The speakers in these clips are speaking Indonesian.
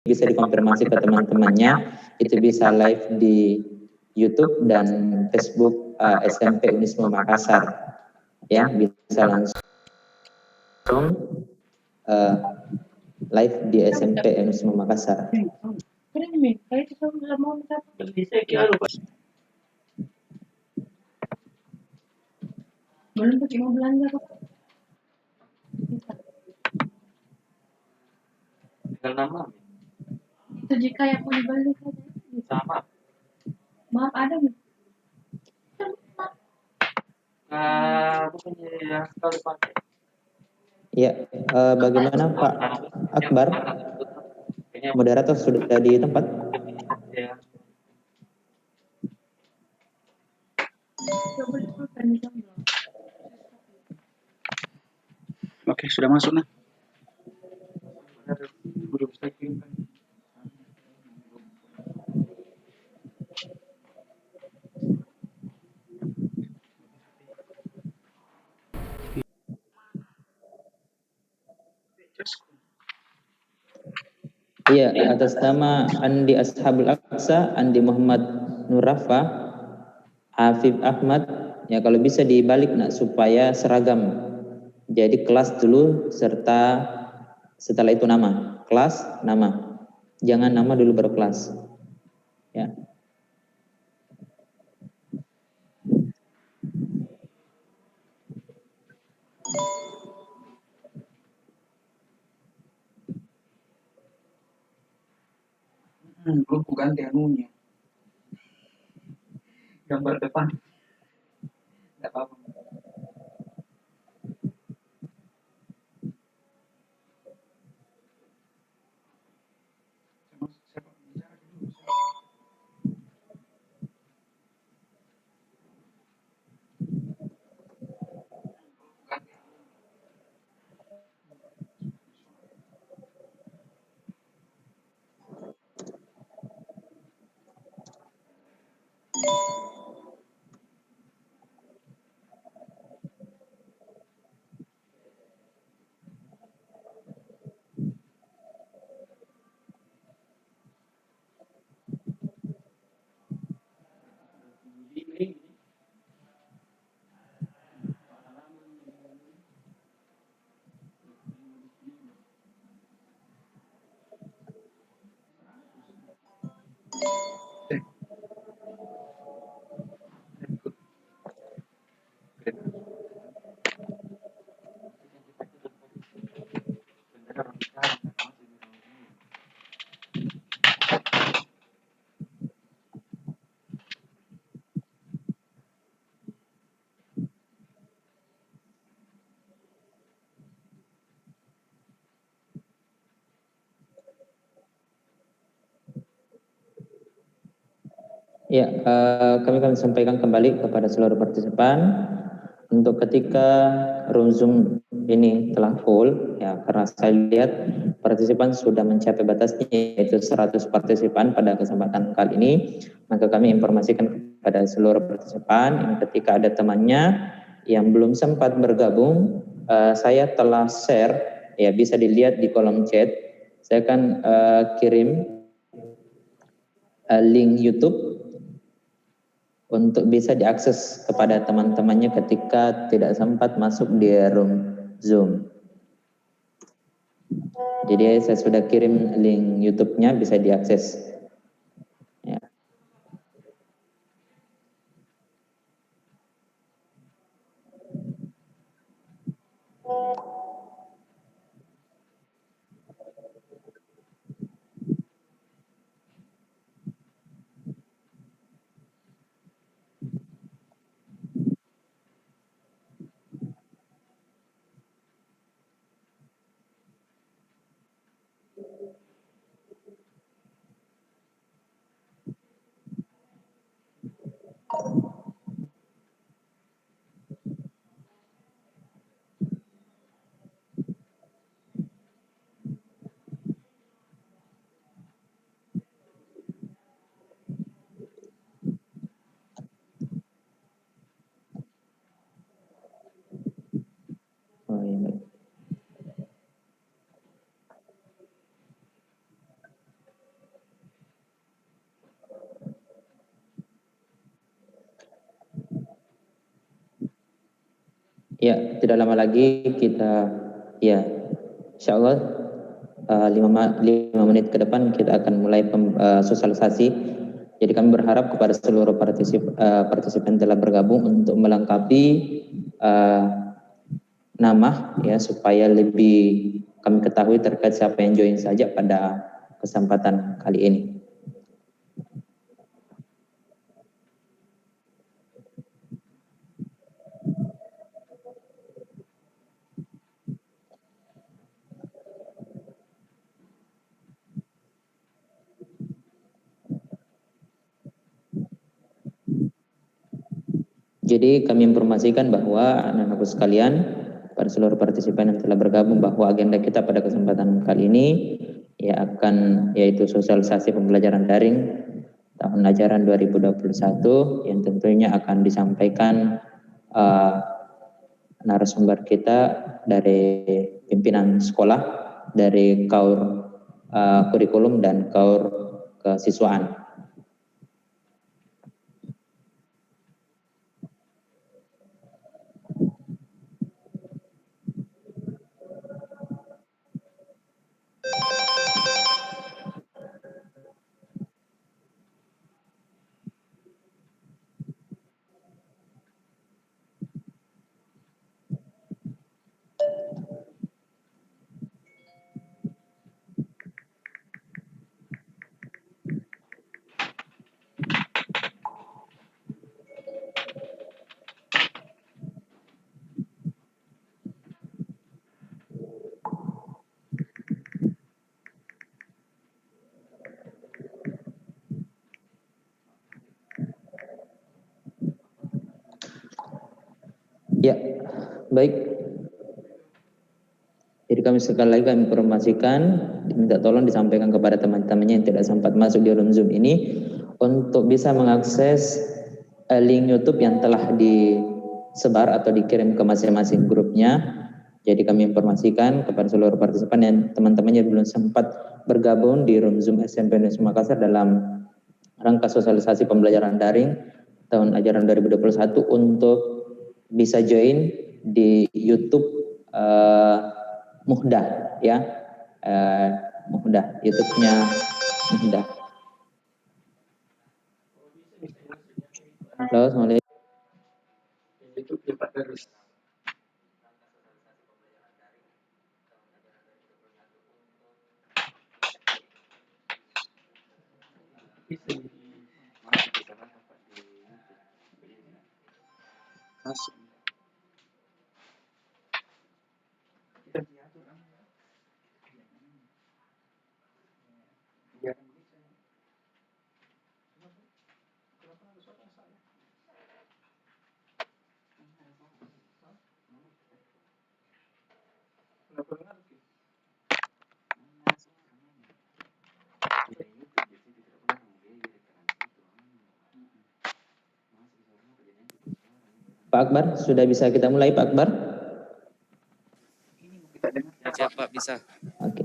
bisa dikonfirmasi ke teman-temannya, itu bisa live di YouTube dan Facebook SMP Unisma Makassar. Ya, bisa langsung live di SMP Unisma Makassar. Belum pakai mau belanja kok. Tinggal nama. Itu jika yang mau dibalik aja. Sama. Maaf ada nih. Bukannya yang sekali pakai. Ya, bagaimana Pak Akbar? Moderator sudah di tempat? Ya. Oke, sudah masuk nah. Udah bisa kirimkan. Iya, atas nama Andi Ashabul Aqsa, Andi Muhammad Nurafa, Afif Ahmad, ya kalau bisa dibalik nak supaya seragam. Jadi kelas dulu serta setelah itu nama. Kelas, nama. Jangan nama dulu baru kelas. Ya. Belum ku ganti anunya. Gambar depan. Enggak apa-apa. Ya, kami akan sampaikan kembali kepada seluruh partisipan untuk ketika room Zoom ini telah full, ya karena saya lihat partisipan sudah mencapai batasnya yaitu 100 partisipan pada kesempatan kali ini, maka kami informasikan kepada seluruh partisipan yang ketika ada temannya yang belum sempat bergabung, saya telah share, ya bisa dilihat di kolom chat, saya akan kirim link YouTube untuk bisa diakses kepada teman-temannya ketika tidak sempat masuk di room Zoom. Jadi saya sudah kirim link YouTube-nya, bisa diakses. Ya. Ya, tidak lama lagi kita, ya, insya Allah 5 menit ke depan kita akan mulai sosialisasi. Jadi kami berharap kepada seluruh partisipan telah bergabung untuk melengkapi nama, ya, supaya lebih kami ketahui terkait siapa yang join saja pada kesempatan kali ini. Jadi kami informasikan bahwa anak-anakku sekalian, pada seluruh partisipan yang telah bergabung, bahwa agenda kita pada kesempatan kali ini yaitu sosialisasi pembelajaran daring tahun ajaran 2021 yang tentunya akan disampaikan narasumber kita dari pimpinan sekolah, dari KAUR kurikulum dan KAUR kesiswaan. Ya, baik. Jadi kami sekali lagi kami informasikan, diminta tolong disampaikan kepada teman-temannya yang tidak sempat masuk di room Zoom ini untuk bisa mengakses link YouTube yang telah disebar atau dikirim ke masing-masing grupnya. Jadi kami informasikan kepada seluruh partisipan dan teman-temannya belum sempat bergabung di room Zoom SMP Negeri Makassar dalam rangka sosialisasi pembelajaran daring tahun ajaran 2021 untuk bisa join di YouTube Muhdah, ya, Muhdah, YouTube-nya Muhdah. Halo, assalamualaikum. Itu cepat terus. Masuk. Pak Akbar, sudah bisa kita mulai, Pak Akbar? Ya, Pak, bisa. Oke.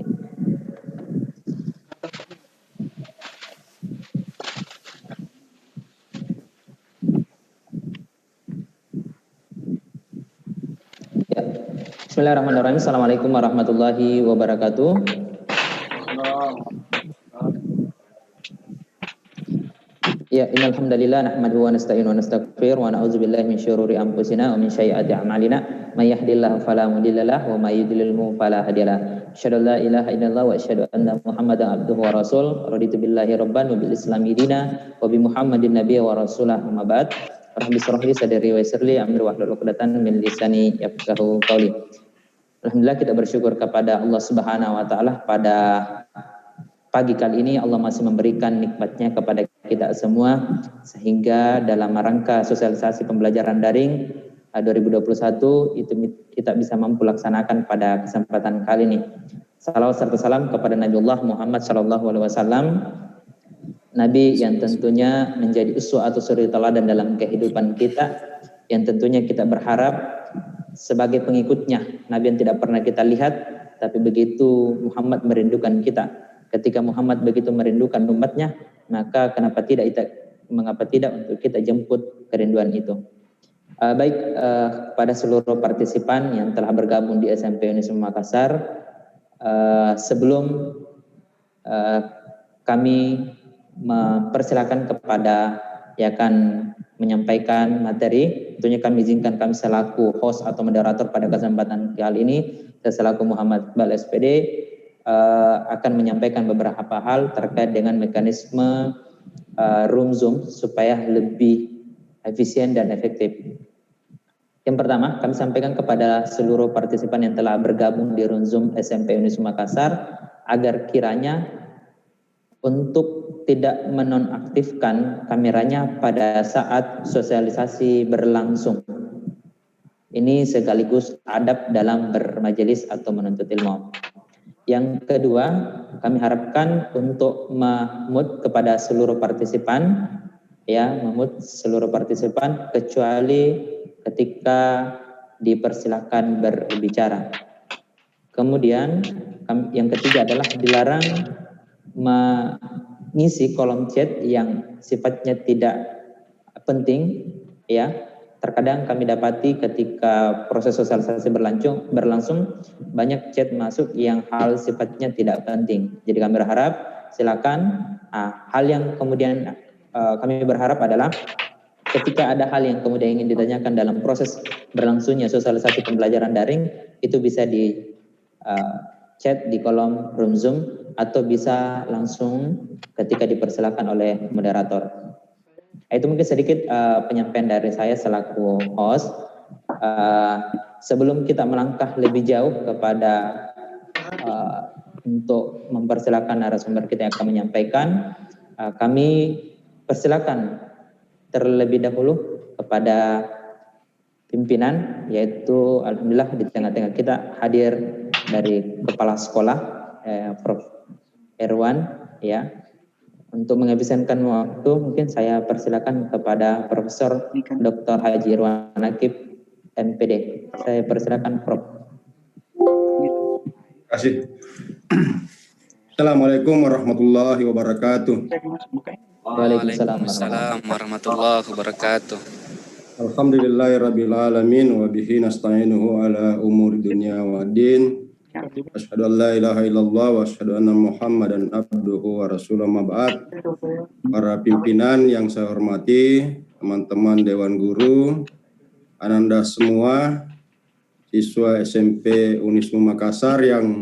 Ya. Bismillahirrahmanirrahim. Assalamualaikum warahmatullahi wabarakatuh. Ya, innal hamdalillah nahmaduhu wa nasta'inu wa nastaghfir wa na'udzu billahi min syururi anfusina wa min sayyiati a'malina may yahdihillahu fala mudilla lahu wa may yudlilhu fala hadiyalah. Asyhadu an la ilaha illallah wa asyhadu anna Muhammadan abduhu wa rasul. Raditu billahi rabban wa bil islami dina wa bi Muhammadin nabiyyan wa rasulah. Amma ba'd. Rabbi shrah li sadri wa yassir li amri wahlul 'uqdatam min lisani yafqahu qawli. Alhamdulillah, kita bersyukur kepada Allah Subhanahu wa taala pada pagi kali ini Allah masih memberikan nikmatnya kepada kita semua, sehingga dalam rangka sosialisasi pembelajaran daring 2021 itu kita bisa mampu laksanakan pada kesempatan kali ini. Salawat serta salam kepada Nabiullah Muhammad SAW, Nabi yang tentunya menjadi uswah atau suri teladan dalam kehidupan kita, yang tentunya kita berharap sebagai pengikutnya, Nabi yang tidak pernah kita lihat, tapi begitu Muhammad merindukan kita. Ketika Muhammad begitu merindukan umatnya, maka mengapa tidak untuk kita jemput kerinduan itu. Baik, pada seluruh partisipan yang telah bergabung di SMP Unisma Makassar, sebelum kami mempersilakan kepada yang akan menyampaikan materi, tentunya kami izinkan kami selaku host atau moderator pada kesempatan kali ini, saya selaku Muhammad Iqbal SPD akan menyampaikan beberapa hal terkait dengan mekanisme room Zoom supaya lebih efisien dan efektif. Yang pertama, kami sampaikan kepada seluruh partisipan yang telah bergabung di room Zoom SMP Unisma Makassar agar kiranya untuk tidak menonaktifkan kameranya pada saat sosialisasi berlangsung. Ini sekaligus adab dalam bermajelis atau menuntut ilmu. Yang kedua, kami harapkan untuk memut kepada seluruh partisipan, seluruh partisipan kecuali ketika dipersilakan berbicara. Kemudian yang ketiga adalah dilarang mengisi kolom chat yang sifatnya tidak penting, ya. Terkadang kami dapati ketika proses sosialisasi berlangsung banyak chat masuk yang hal sifatnya tidak penting. Jadi kami berharap silakan hal yang kemudian kami berharap adalah ketika ada hal yang kemudian ingin ditanyakan dalam proses berlangsungnya sosialisasi pembelajaran daring, itu bisa di chat di kolom room Zoom atau bisa langsung ketika dipersilakan oleh moderator. Itu mungkin sedikit penyampaian dari saya selaku host. Sebelum kita melangkah lebih jauh kepada untuk mempersilakan narasumber kita yang akan menyampaikan, kami persilakan terlebih dahulu kepada pimpinan, yaitu alhamdulillah di tengah-tengah kita hadir dari kepala sekolah Prof. Erwan, ya. Untuk menghabiskan waktu mungkin saya persilakan kepada Profesor Dr. Haji Irwan Nakib MPD. Saya persilakan Prof. Terima kasih. Assalamualaikum warahmatullahi wabarakatuh. Waalaikumsalam warahmatullahi wabarakatuh. Alhamdulillahirabbil alamin wa bihi nasta'inuhu ala umuri dunya waddin. Asyhadu an la ilaha illallah wa asyhadu anna Muhammadan abduhu wa rasuluhu ma ba'd. Para pimpinan yang saya hormati, teman-teman dewan guru, Ananda semua, siswa SMP Unisma Makassar yang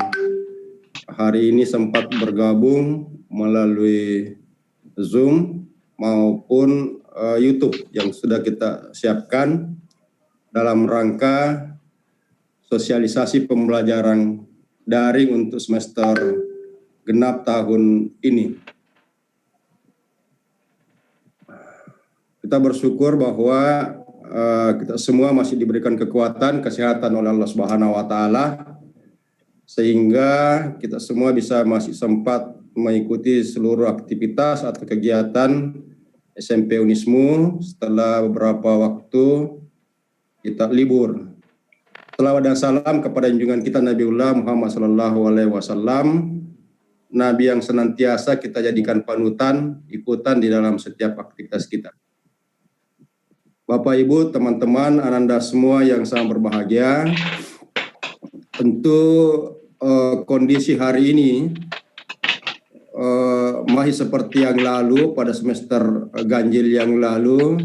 hari ini sempat bergabung melalui Zoom maupun YouTube yang sudah kita siapkan dalam rangka sosialisasi pembelajaran daring untuk semester genap tahun ini. Kita bersyukur bahwa kita semua masih diberikan kekuatan, kesehatan oleh Allah Subhanahu wa taala sehingga kita semua masih sempat mengikuti seluruh aktivitas atau kegiatan SMP Unismu setelah beberapa waktu kita libur. Salawat dan salam kepada junjungan kita Nabiullah Muhammad SAW, Nabi yang senantiasa kita jadikan panutan, ikutan di dalam setiap aktivitas kita. Bapak, Ibu, teman-teman, Ananda semua yang sangat berbahagia, tentu kondisi hari ini masih seperti yang lalu pada semester ganjil yang lalu.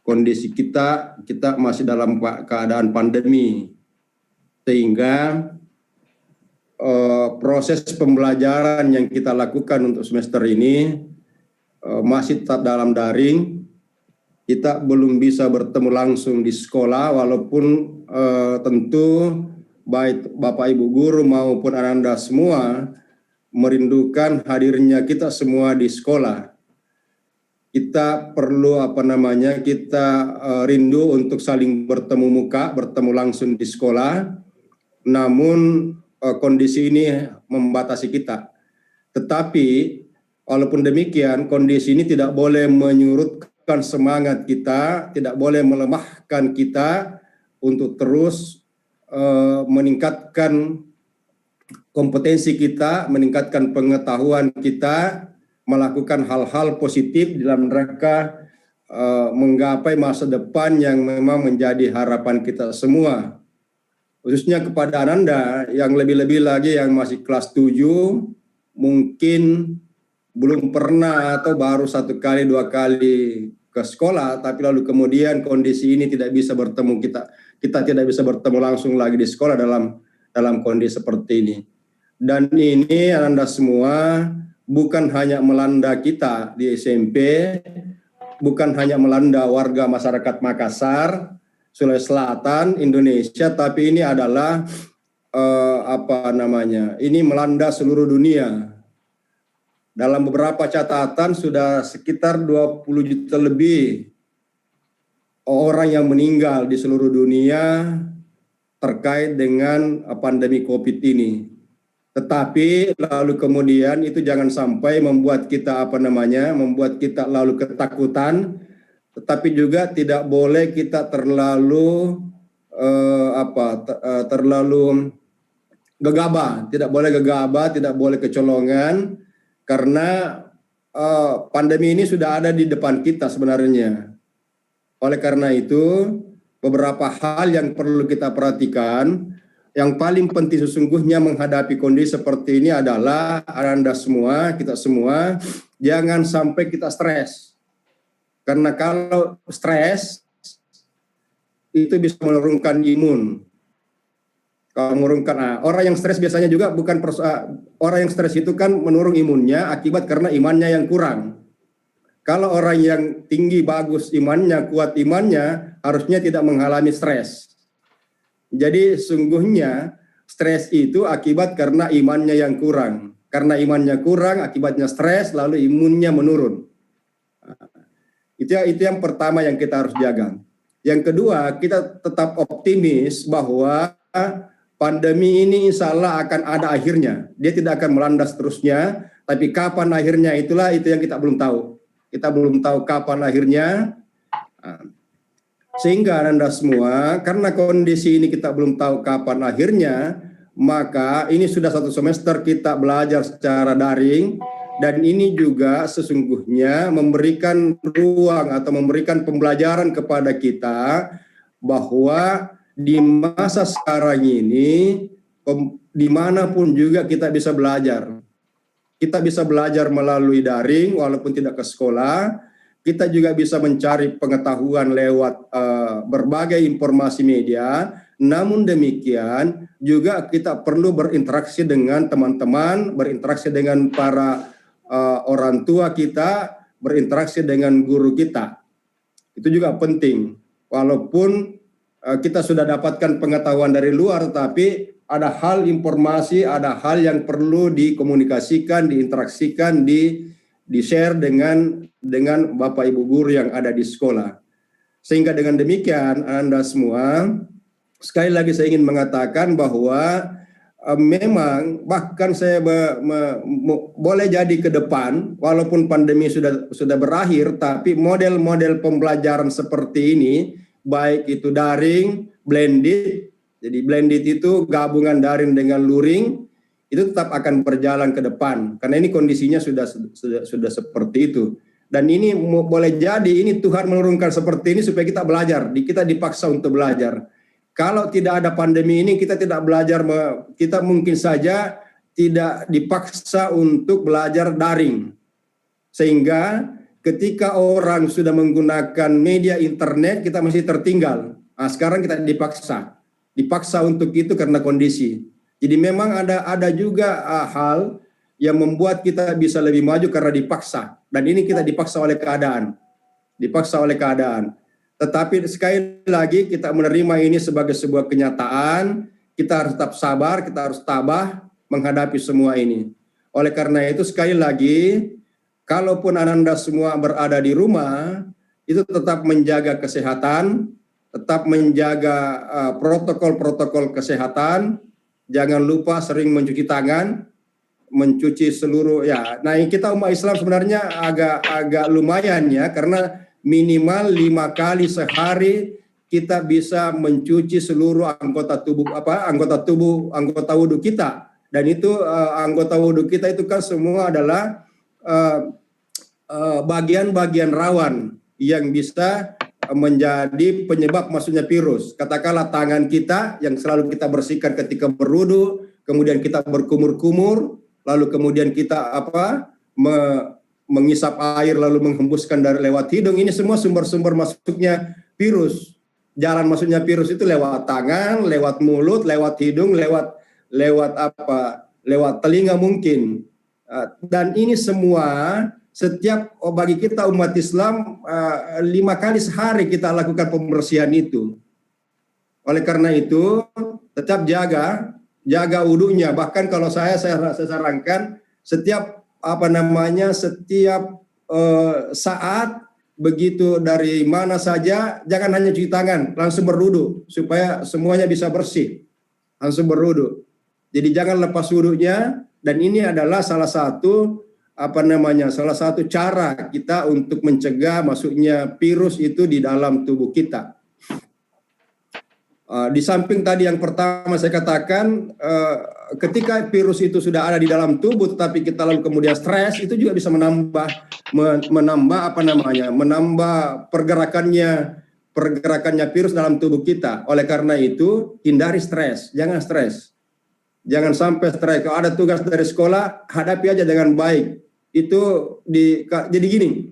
Kondisi kita masih dalam keadaan pandemi, sehingga proses pembelajaran yang kita lakukan untuk semester ini masih tetap dalam daring. Kita belum bisa bertemu langsung di sekolah, walaupun tentu baik Bapak Ibu guru maupun Ananda semua merindukan hadirnya kita semua di sekolah. Kita perlu kita rindu untuk saling bertemu muka, bertemu langsung di sekolah. Namun kondisi ini membatasi kita. Tetapi walaupun demikian, kondisi ini tidak boleh menyurutkan semangat kita, tidak boleh melemahkan kita untuk terus meningkatkan kompetensi kita, meningkatkan pengetahuan kita, melakukan hal-hal positif dalam rangka menggapai masa depan yang memang menjadi harapan kita semua. Khususnya kepada Ananda yang lebih-lebih lagi yang masih kelas 7, mungkin belum pernah atau baru 1 kali 2 kali ke sekolah, tapi lalu kemudian kondisi ini tidak bisa bertemu, kita tidak bisa bertemu langsung lagi di sekolah dalam kondisi seperti ini. Dan ini Ananda semua bukan hanya melanda kita di SMP, bukan hanya melanda warga masyarakat Makassar, Sulawesi Selatan, Indonesia, tapi ini adalah ini melanda seluruh dunia. Dalam beberapa catatan sudah sekitar 20 juta lebih orang yang meninggal di seluruh dunia terkait dengan pandemi COVID ini. Tetapi lalu kemudian itu jangan sampai membuat kita membuat kita lalu ketakutan, tetapi juga tidak boleh kita terlalu terlalu gegabah, tidak boleh kecolongan, karena pandemi ini sudah ada di depan kita sebenarnya. Oleh karena itu, beberapa hal yang perlu kita perhatikan. Yang paling penting sesungguhnya menghadapi kondisi seperti ini adalah Anda semua, kita semua, jangan sampai kita stres. Karena kalau stres, itu bisa menurunkan imun. Kalau menurunkan, orang yang stres biasanya juga orang yang stres itu kan menurun imunnya akibat karena imannya yang kurang. Kalau orang yang tinggi, bagus imannya, kuat imannya, harusnya tidak mengalami stres. Jadi sungguhnya stres itu akibat karena imannya yang kurang. Karena imannya kurang, akibatnya stres, lalu imunnya menurun. Itu yang pertama yang kita harus jaga. Yang kedua, kita tetap optimis bahwa pandemi ini insya Allah akan ada akhirnya. Dia tidak akan melanda seterusnya, tapi kapan akhirnya itu yang kita belum tahu. Kita belum tahu kapan akhirnya. Sehingga Anda semua, karena kondisi ini kita belum tahu kapan akhirnya, maka ini sudah 1 semester kita belajar secara daring, dan ini juga sesungguhnya memberikan ruang atau memberikan pembelajaran kepada kita bahwa di masa sekarang ini, dimanapun juga kita bisa belajar. Kita bisa belajar melalui daring walaupun tidak ke sekolah. Kita juga bisa mencari pengetahuan lewat berbagai informasi media. Namun demikian juga kita perlu berinteraksi dengan teman-teman, berinteraksi dengan para orang tua kita, berinteraksi dengan guru kita. Itu juga penting. Walaupun kita sudah dapatkan pengetahuan dari luar, tapi ada hal informasi, ada hal yang perlu dikomunikasikan, diinteraksikan, di-share dengan Bapak Ibu guru yang ada di sekolah. Sehingga dengan demikian Anda semua, sekali lagi saya ingin mengatakan bahwa memang bahkan saya boleh jadi ke depan walaupun pandemi sudah berakhir, tapi model-model pembelajaran seperti ini, baik itu daring, blended, jadi blended itu gabungan daring dengan luring, itu tetap akan berjalan ke depan karena ini kondisinya sudah seperti itu. Dan ini boleh jadi ini Tuhan menurunkan seperti ini supaya kita belajar, kita dipaksa untuk belajar. Kalau tidak ada pandemi ini kita tidak belajar, kita mungkin saja tidak dipaksa untuk belajar daring. Sehingga ketika orang sudah menggunakan media internet kita masih tertinggal. Nah, sekarang kita dipaksa untuk itu karena kondisi. Jadi memang ada juga hal yang membuat kita bisa lebih maju karena dipaksa. Dan ini kita dipaksa oleh keadaan. Tetapi sekali lagi kita menerima ini sebagai sebuah kenyataan. Kita harus tetap sabar, kita harus tabah menghadapi semua ini. Oleh karena itu sekali lagi, kalaupun Ananda semua berada di rumah, itu tetap menjaga kesehatan, tetap menjaga protokol-protokol kesehatan. Jangan lupa sering mencuci tangan, mencuci seluruh Nah, kita umat Islam sebenarnya agak lumayan ya, karena minimal 5 kali sehari kita bisa mencuci seluruh anggota wudhu kita. Dan itu anggota wudhu kita itu kan semua adalah bagian-bagian rawan yang bisa menjadi penyebab masuknya virus. Katakanlah tangan kita yang selalu kita bersihkan ketika berwudu, kemudian kita berkumur-kumur, lalu kemudian kita mengisap air lalu menghembuskan dari lewat hidung. Ini semua sumber-sumber masuknya virus. Jalan masuknya virus itu lewat tangan, lewat mulut, lewat hidung, lewat telinga mungkin. Dan ini semua bagi kita umat Islam 5 kali sehari kita lakukan pembersihan itu. Oleh karena itu tetap jaga wudunya. Bahkan kalau saya sarankan setiap saat begitu dari mana saja jangan hanya cuci tangan, langsung berwudu supaya semuanya bisa bersih. Langsung berwudu. Jadi jangan lepas wudunya, dan ini adalah salah satu cara kita untuk mencegah masuknya virus itu di dalam tubuh kita. Di samping tadi yang pertama saya katakan, ketika virus itu sudah ada di dalam tubuh tetapi kita lalu kemudian stres, itu juga bisa menambah pergerakannya virus dalam tubuh kita. Oleh karena itu hindari stres, jangan stres. Jangan sampai stres. Kalau ada tugas dari sekolah, hadapi aja dengan baik. Jadi gini,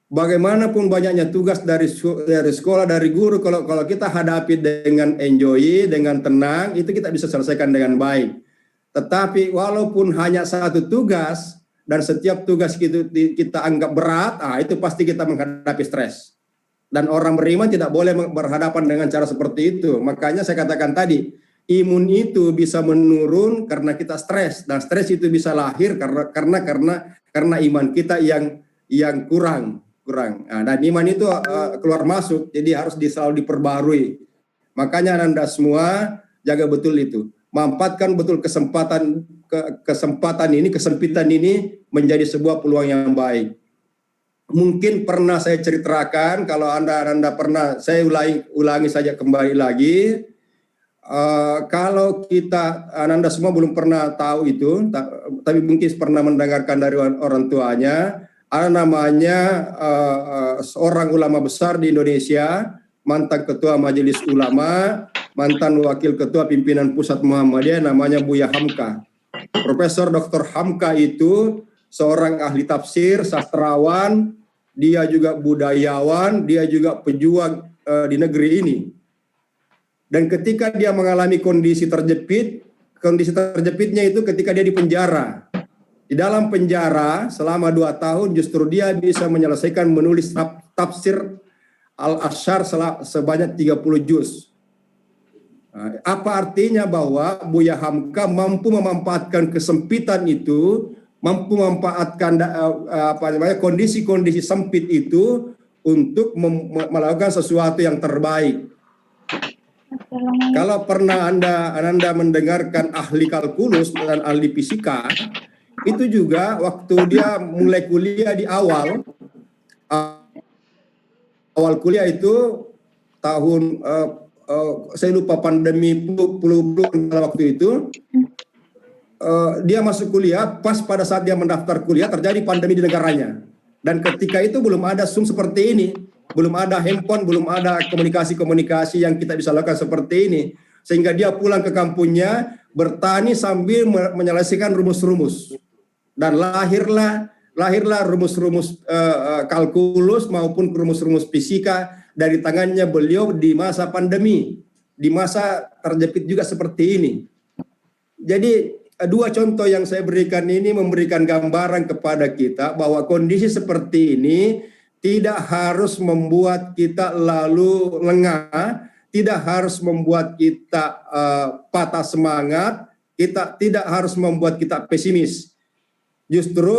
bagaimanapun banyaknya tugas dari sekolah, dari guru, kalau kita hadapi dengan enjoy, dengan tenang, itu kita bisa selesaikan dengan baik. Tetapi walaupun hanya satu tugas dan setiap tugas kita anggap berat, itu pasti kita menghadapi stres. Dan orang beriman tidak boleh berhadapan dengan cara seperti itu. Makanya saya katakan tadi, imun itu bisa menurun karena kita stres, dan stres itu bisa lahir karena iman kita yang kurang. Dan iman itu keluar masuk, jadi harus selalu diperbarui. Makanya Anda semua jaga betul itu, manfaatkan betul kesempitan ini menjadi sebuah peluang yang baik. Mungkin pernah saya ceritakan, kalau Anda pernah, saya ulangi saja kembali lagi. Kalau Anda semua belum pernah tahu itu, tapi mungkin pernah mendengarkan dari orang tuanya, ada namanya seorang ulama besar di Indonesia, mantan ketua Majelis Ulama, mantan wakil ketua pimpinan pusat Muhammadiyah, namanya Buya Hamka. Profesor Dr. Hamka itu seorang ahli tafsir, sastrawan, dia juga budayawan, dia juga pejuang di negeri ini. Dan ketika dia mengalami kondisi terjepitnya itu ketika dia di penjara. Di dalam penjara selama 2 tahun justru dia bisa menyelesaikan menulis tafsir Al-Asyar sebanyak 30 juz. Apa artinya? Bahwa Buya Hamka mampu memanfaatkan kesempitan itu, mampu memanfaatkan kondisi-kondisi sempit itu untuk melakukan sesuatu yang terbaik. Kalau pernah Anda mendengarkan ahli kalkulus dan ahli fisika, itu juga waktu dia mulai kuliah di awal kuliah itu tahun saya lupa pandemi waktu itu, dia masuk kuliah, pas pada saat dia mendaftar kuliah terjadi pandemi di negaranya. Dan ketika itu belum ada Zoom seperti ini, belum ada handphone, belum ada komunikasi yang kita bisa lakukan seperti ini. Sehingga dia pulang ke kampungnya, bertani sambil menyelesaikan rumus-rumus. Dan lahirlah rumus-rumus kalkulus maupun rumus-rumus fisika dari tangannya beliau di masa pandemi, di masa terjepit juga seperti ini. Jadi 2 contoh yang saya berikan ini memberikan gambaran kepada kita bahwa kondisi seperti ini tidak harus membuat kita lalu lengah, tidak harus membuat kita patah semangat, tidak harus membuat kita pesimis. Justru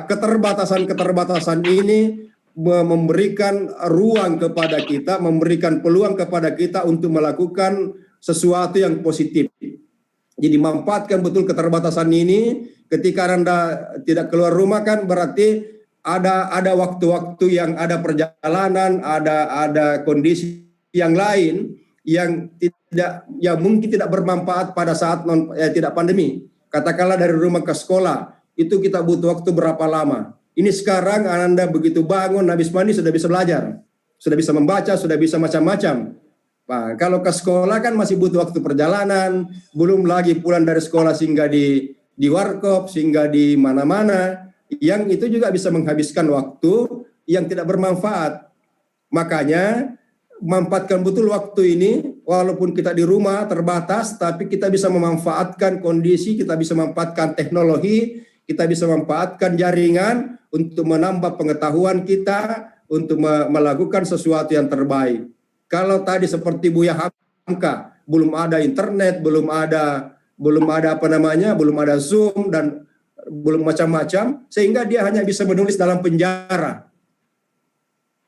keterbatasan ini memberikan ruang kepada kita, memberikan peluang kepada kita untuk melakukan sesuatu yang positif. Jadi manfaatkan betul keterbatasan ini. Ketika Anda tidak keluar rumah kan berarti ada waktu-waktu yang ada perjalanan, ada kondisi yang lain yang mungkin tidak bermanfaat pada saat tidak pandemi. Katakanlah dari rumah ke sekolah, itu kita butuh waktu berapa lama? Ini sekarang Anda begitu bangun, habis mandi sudah bisa belajar, sudah bisa membaca, sudah bisa macam-macam. Nah, kalau ke sekolah kan masih butuh waktu perjalanan, belum lagi pulang dari sekolah sehingga di warkop, sehingga di mana-mana, yang itu juga bisa menghabiskan waktu yang tidak bermanfaat. Makanya memanfaatkan betul waktu ini, walaupun kita di rumah terbatas, tapi kita bisa memanfaatkan kondisi, kita bisa memanfaatkan teknologi, kita bisa memanfaatkan jaringan untuk menambah pengetahuan kita, untuk melakukan sesuatu yang terbaik. Kalau tadi seperti Buya Hamka, belum ada internet, belum ada belum ada Zoom dan belum macam-macam, sehingga dia hanya bisa menulis dalam penjara.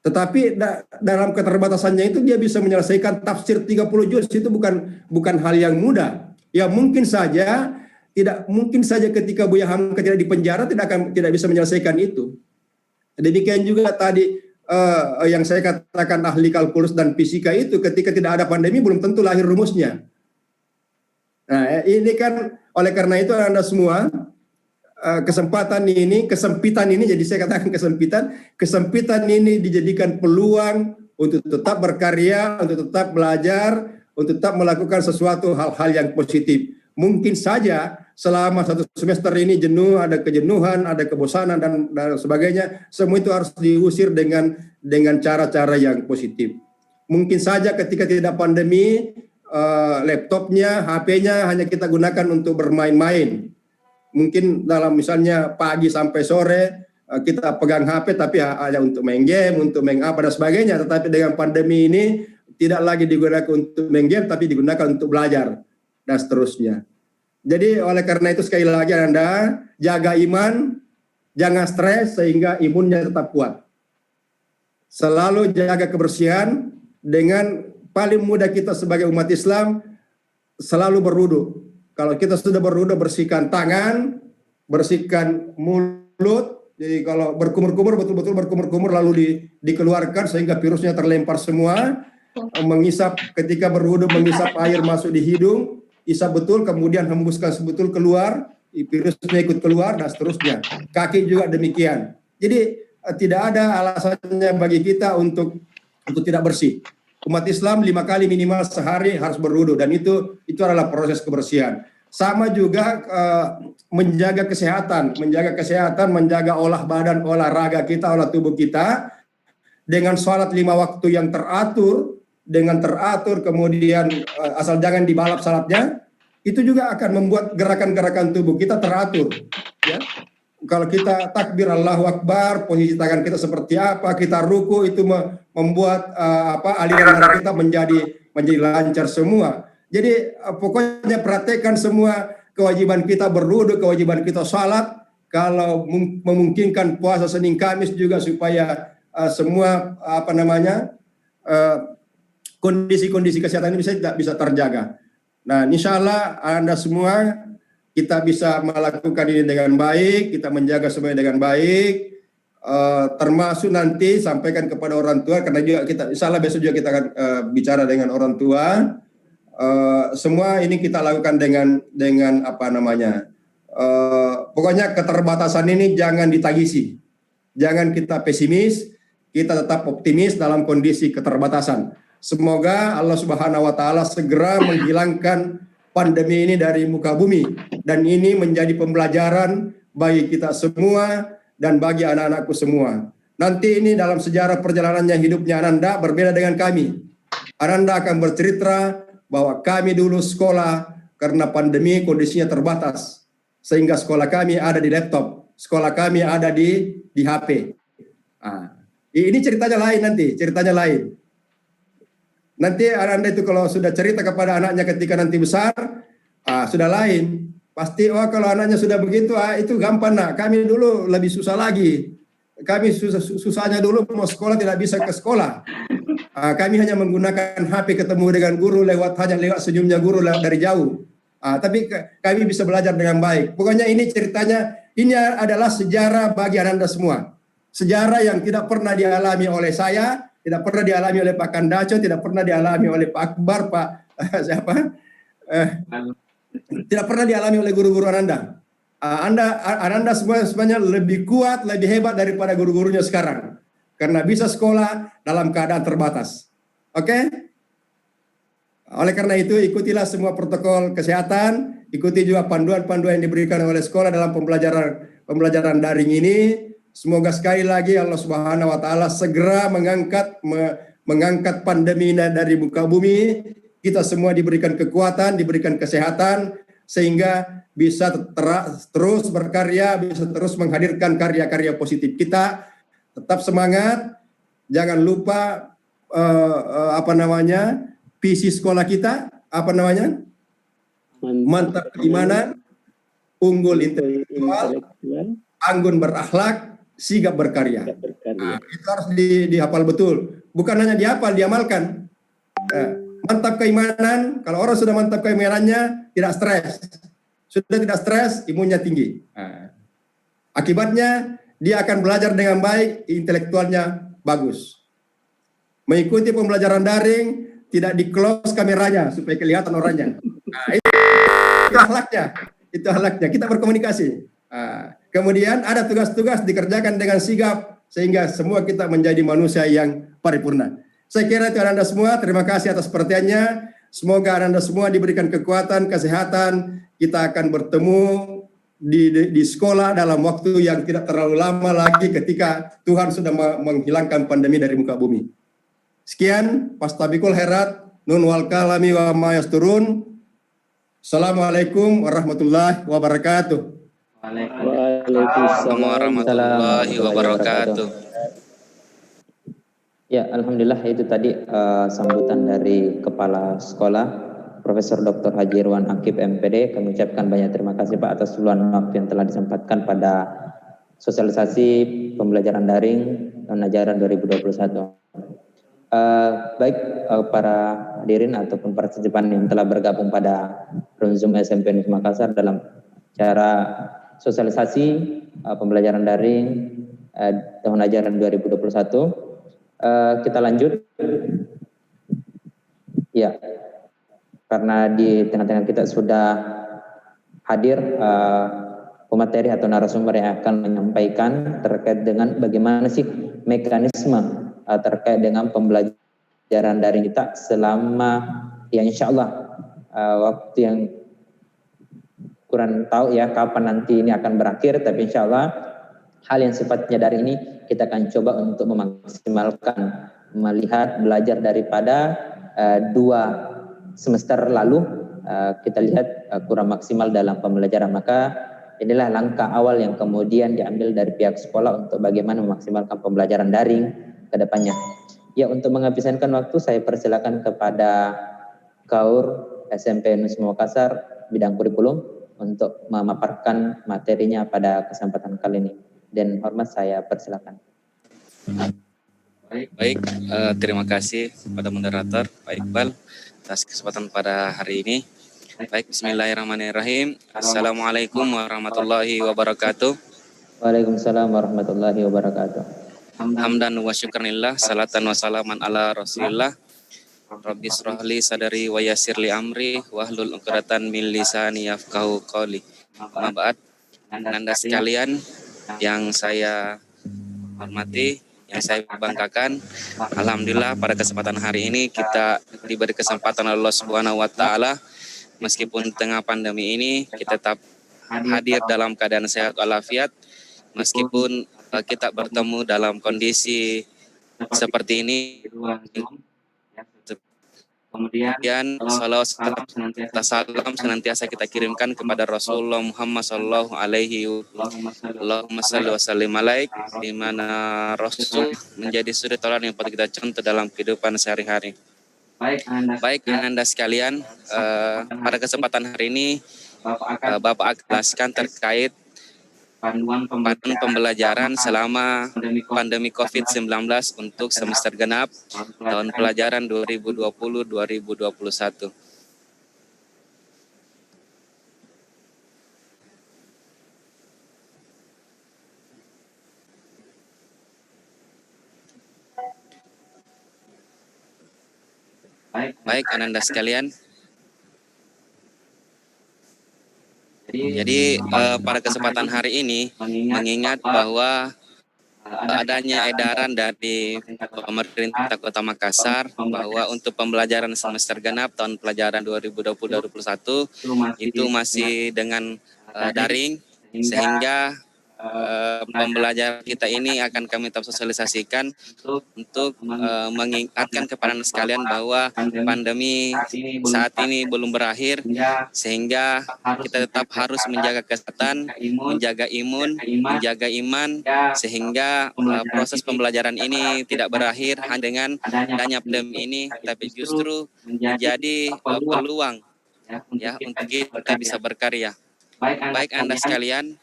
Tetapi dalam keterbatasannya itu dia bisa menyelesaikan tafsir 30 juz, itu bukan hal yang mudah. Ya mungkin saja ketika Buya Hamka tidak di penjara tidak bisa menyelesaikan itu. Demikian juga tadi yang saya katakan ahli kalkulus dan fisika itu ketika tidak ada pandemi belum tentu lahir rumusnya. Nah, ini kan oleh karena itu Anda semua kesempitan ini jadi saya katakan kesempitan ini dijadikan peluang untuk tetap berkarya, untuk tetap belajar, untuk tetap melakukan sesuatu hal-hal yang positif. Mungkin saja selama satu semester ini jenuh, ada kejenuhan, ada kebosanan dan sebagainya, semua itu harus diusir dengan cara-cara yang positif. Mungkin saja ketika tidak pandemi, laptopnya, HP-nya hanya kita gunakan untuk bermain-main. Mungkin dalam misalnya pagi sampai sore kita pegang HP tapi hanya untuk main game, untuk main apa dan sebagainya. Tetapi dengan pandemi ini tidak lagi digunakan untuk main game tapi digunakan untuk belajar dan seterusnya. Jadi oleh karena itu sekali lagi Anda jaga iman, jangan stres sehingga imunnya tetap kuat. Selalu jaga kebersihan, dengan paling mudah kita sebagai umat Islam selalu berwudu. Kalau kita sudah berwudu, bersihkan tangan, bersihkan mulut. Jadi kalau berkumur-kumur, betul-betul berkumur-kumur lalu dikeluarkan sehingga virusnya terlempar semua. Mengisap ketika berwudu, mengisap air masuk di hidung, isap betul, kemudian hembuskan sebetul keluar, virusnya ikut keluar dan seterusnya. Kaki juga demikian. Jadi tidak ada alasannya bagi kita untuk tidak bersih. Umat Islam 5 kali minimal sehari harus berwudu dan itu adalah proses kebersihan. Sama juga menjaga kesehatan, menjaga olah badan, olahraga kita, olah tubuh kita dengan sholat 5 waktu yang teratur, kemudian asal jangan dibalap salatnya, itu juga akan membuat gerakan-gerakan tubuh kita teratur. Ya. Kalau kita takbir Allahu Akbar, posisi tangan kita seperti apa, kita ruku, itu membuat aliran darah kita menjadi lancar semua. Jadi pokoknya praktekkan semua kewajiban kita berwudu, kewajiban kita salat. Kalau memungkinkan puasa Senin Kamis juga supaya semua kondisi-kondisi kesehatan ini bisa terjaga. Nah, insya Allah Anda semua kita bisa melakukan ini dengan baik, kita menjaga semuanya dengan baik, termasuk nanti sampaikan kepada orang tua, karena juga kita, insya Allah besok juga kita akan bicara dengan orang tua. Semua ini kita lakukan dengan pokoknya keterbatasan ini jangan ditagisi, jangan kita pesimis, kita tetap optimis dalam kondisi keterbatasan. Semoga Allah Subhanahu wa taala segera menghilangkan pandemi ini dari muka bumi dan ini menjadi pembelajaran bagi kita semua dan bagi anak-anakku semua. Nanti ini dalam sejarah perjalanannya hidupnya Ananda berbeda dengan kami. Ananda akan bercerita bahwa kami dulu sekolah karena pandemi kondisinya terbatas sehingga sekolah kami ada di laptop, sekolah kami ada di HP. Ini ceritanya lain nanti, Nanti Anda itu kalau sudah cerita kepada anaknya ketika nanti besar, sudah lain. Pasti, kalau anaknya sudah begitu, itu gampang nak. Kami dulu lebih susah lagi. Kami susahnya dulu mau sekolah tidak bisa ke sekolah. Kami hanya menggunakan HP ketemu dengan guru hanya lewat senyumnya guru dari jauh. Tapi kami bisa belajar dengan baik. Pokoknya ini ceritanya, ini adalah sejarah bagi Anda semua. Sejarah yang tidak pernah dialami oleh saya, tidak pernah dialami oleh Pak Kandaco, tidak pernah dialami oleh Pak Akbar, tidak pernah dialami oleh guru-guru Anda. Anda semuanya lebih kuat, lebih hebat daripada guru-gurunya sekarang. Karena bisa sekolah dalam keadaan terbatas. Oke? Oleh karena itu, ikutilah semua protokol kesehatan, ikuti juga panduan-panduan yang diberikan oleh sekolah dalam pembelajaran daring ini. Semoga sekali lagi Allah Subhanahu wa taala segera mengangkat pandemi dari muka bumi. Kita semua diberikan kekuatan, diberikan kesehatan sehingga bisa terus berkarya, bisa terus menghadirkan karya-karya positif kita. Tetap semangat, jangan lupa visi sekolah kita mantap keimanan, unggul intelektual, anggun berakhlak, sigap berkarya. Nah, itu harus dihafal betul. Bukan hanya dihafal, diamalkan. Mantap keimanan, kalau orang sudah mantap keimanannya, tidak stres. Sudah tidak stres, imunnya tinggi. Akibatnya, dia akan belajar dengan baik, intelektualnya bagus. Mengikuti pembelajaran daring, tidak di-close kameranya supaya kelihatan orangnya. Itu akhlaknya. Kita berkomunikasi. Kemudian ada tugas-tugas dikerjakan dengan sigap sehingga semua kita menjadi manusia yang paripurna. Saya kira itu Anda semua. Terima kasih atas perhatiannya. Semoga Anda semua diberikan kekuatan, kesehatan. Kita akan bertemu di sekolah dalam waktu yang tidak terlalu lama lagi ketika Tuhan sudah menghilangkan pandemi dari muka bumi. Sekian, Pastabikul Khairat, nun wal kalami wa ma yasturun. Assalamualaikum warahmatullahi wabarakatuh. Waalaikumsalam warahmatullahi wabarakatuh. Ya, alhamdulillah itu tadi sambutan dari Kepala Sekolah Profesor Dr. Haji Irwan Akib MPD. Kami ucapkan banyak terima kasih Pak atas luang waktu yang telah disempatkan pada sosialisasi pembelajaran daring tahun ajaran 2021. Baik para hadirin ataupun partisipan yang telah bergabung pada Room Zoom SMP Negeri Makassar dalam cara sosialisasi pembelajaran daring tahun ajaran 2021. Kita lanjut. Ya, karena di tengah-tengah kita sudah hadir pemateri atau narasumber yang akan menyampaikan terkait dengan bagaimana sih mekanisme terkait dengan pembelajaran daring kita selama ya insya Allah waktu yang kurang tahu ya kapan nanti ini akan berakhir, tapi insya Allah hal yang sifatnya dari ini kita akan coba untuk memaksimalkan, melihat belajar daripada 2 semester lalu kita lihat kurang maksimal dalam pembelajaran, maka inilah langkah awal yang kemudian diambil dari pihak sekolah untuk bagaimana memaksimalkan pembelajaran daring ke depannya. Ya, untuk menghabiskan waktu saya persilakan kepada Kaur SMP Negeri Makassar bidang kurikulum untuk memaparkan materinya pada kesempatan kali ini. Dan hormat saya persilakan. Baik, terima kasih kepada moderator Pak Iqbal atas kesempatan pada hari ini. Baik, bismillahirrahmanirrahim. Assalamualaikum warahmatullahi wabarakatuh. Waalaikumsalam warahmatullahi wabarakatuh. Hamdan wa syukranillah, salatan wa salaman ala rasulillah. Rabbi shrahli sadari wa yassirli amri wahlul 'uqdatam min lisani yafqahu qawli. Amma ba'd. Anda sekalian yang saya hormati, yang saya banggakan, alhamdulillah pada kesempatan hari ini kita diberi kesempatan oleh Allah Subhanahu wa taala meskipun tengah pandemi ini kita tetap hadir dalam keadaan sehat walafiat meskipun kita bertemu dalam kondisi seperti ini. Kemudian salam senantiasa kita kirimkan kepada Rasulullah Muhammad sallallahu alaihi wasallam, di mana Rasul menjadi suri teladan yang patut kita contoh dalam kehidupan sehari-hari. Baik Anda sekalian, pada kesempatan hari ini Bapak akan jelaskan terkait panduan pembelajaran selama pandemi COVID-19 untuk semester genap tahun pelajaran 2020-2021. Baik, Anda sekalian. Jadi pada kesempatan hari ini mengingat bahwa adanya edaran dari pemerintah Kota Makassar bahwa untuk pembelajaran semester genap tahun pelajaran 2020-2021 itu masih dengan daring, sehingga pembelajaran kita ini akan kami tetap sosialisasikan untuk mengingatkan kepada anda sekalian bahwa pandemi saat ini belum berakhir, sehingga kita tetap harus menjaga kesehatan, menjaga imun, menjaga iman, sehingga proses pembelajaran ini tidak berakhir hanya dengan adanya pandemi ini, tapi justru menjadi peluang ya untuk kita bisa berkarya. Baik anda sekalian,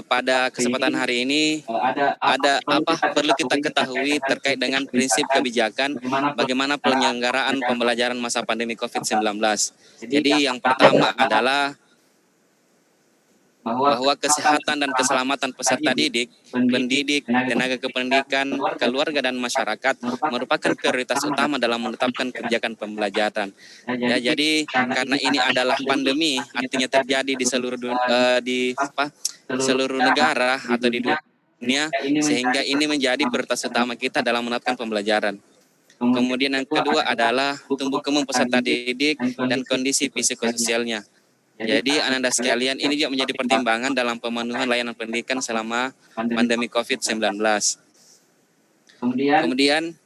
pada kesempatan hari ini ada apa perlu kita ketahui terkait dengan prinsip kebijakan bagaimana penyelenggaraan pembelajaran masa pandemi COVID-19. Jadi yang pertama adalah bahwa kesehatan dan keselamatan peserta didik, pendidik, tenaga kependidikan, keluarga dan masyarakat merupakan prioritas utama dalam menetapkan kebijakan pembelajaran. Ya, jadi karena ini adalah pandemi, artinya terjadi di seluruh negara atau di dunia, sehingga ini menjadi prioritas utama kita dalam menetapkan pembelajaran. Kemudian yang kedua adalah tumbuh kembang peserta didik dan kondisi psikososialnya. Jadi anda sekalian, ini juga menjadi pertimbangan dalam pemenuhan layanan pendidikan selama pandemi COVID-19. Kemudian,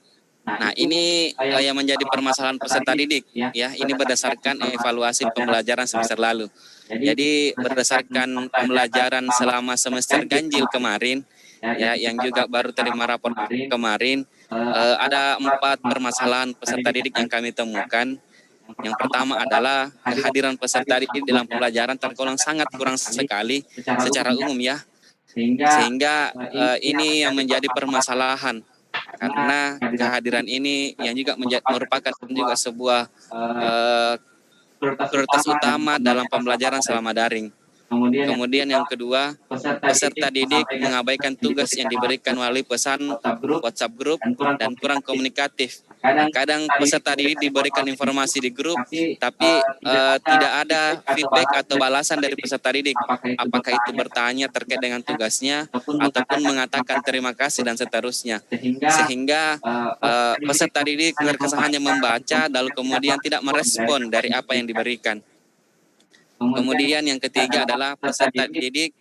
nah ini yang menjadi permasalahan peserta didik, ya ini berdasarkan evaluasi pembelajaran semester lalu. Jadi berdasarkan pembelajaran selama semester ganjil kemarin, ya yang juga baru terima rapor kemarin, ada 4 permasalahan peserta didik yang kami temukan. Yang pertama adalah kehadiran peserta didik dalam pembelajaran tergolong sangat kurang sekali secara umum ya. Sehingga ini yang menjadi permasalahan, karena kehadiran ini yang juga merupakan juga sebuah prioritas utama dalam pembelajaran selama daring. Kemudian yang kedua, peserta didik mengabaikan tugas yang diberikan melalui pesan WhatsApp grup dan kurang komunikatif. Kadang peserta didik diberikan informasi di grup, tapi tidak ada feedback atau balasan dari peserta didik. Apakah itu bertanya terkait dengan tugasnya, ataupun mengatakan terima kasih dan seterusnya. Sehingga peserta didik terkesan hanya membaca, lalu kemudian tidak merespon dari apa yang diberikan. Kemudian yang ketiga adalah peserta didik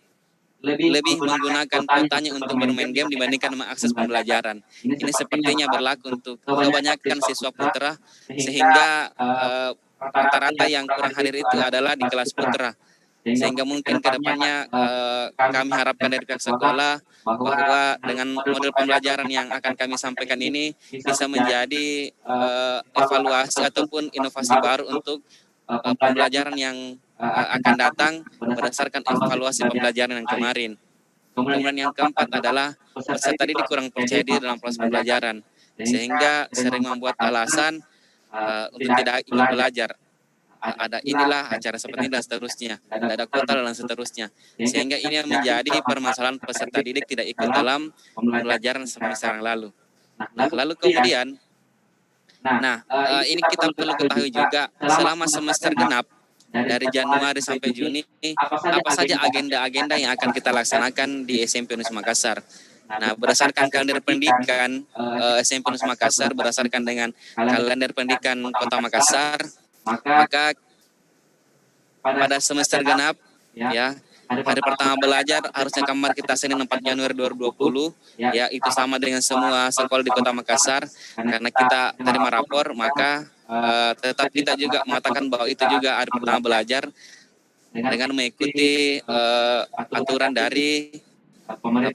lebih menggunakan kuotanya untuk bermain game dibandingkan mengakses pembelajaran. Ini sepertinya berlaku untuk kebanyakan siswa putra, sehingga rata-rata yang kurang hadir itu adalah di kelas putra. Sehingga mungkin ke depannya kami harapkan dari pihak sekolah bahwa dengan model pembelajaran yang akan kami sampaikan ini bisa menjadi evaluasi ataupun inovasi baru untuk pembelajaran yang akan datang berdasarkan evaluasi pembelajaran yang kemarin. Kemudian yang keempat adalah peserta didik kurang percaya diri dalam proses pembelajaran, sehingga sering membuat alasan untuk tidak ikut belajar. Ada inilah acara seperti ini dan seterusnya, ada kuota dan seterusnya, sehingga ini yang menjadi permasalahan peserta didik tidak ikut dalam pembelajaran semester yang lalu. Nah, lalu kemudian, ini kita perlu ketahui juga selama semester genap dari Januari sampai Juni, apa saja agenda-agenda yang akan kita laksanakan di SMP Unus Makassar. Nah, berdasarkan kalender pendidikan SMP Unus Makassar, berdasarkan dengan kalender pendidikan Kota Makassar, maka pada semester genap, ya, hari pertama belajar harusnya kamar kita Senin 4 Januari 2020, ya itu sama dengan semua sekolah di Kota Makassar. Karena kita terima rapor, maka tetap kita juga mengatakan bahwa itu juga hari pertama belajar dengan mengikuti aturan dari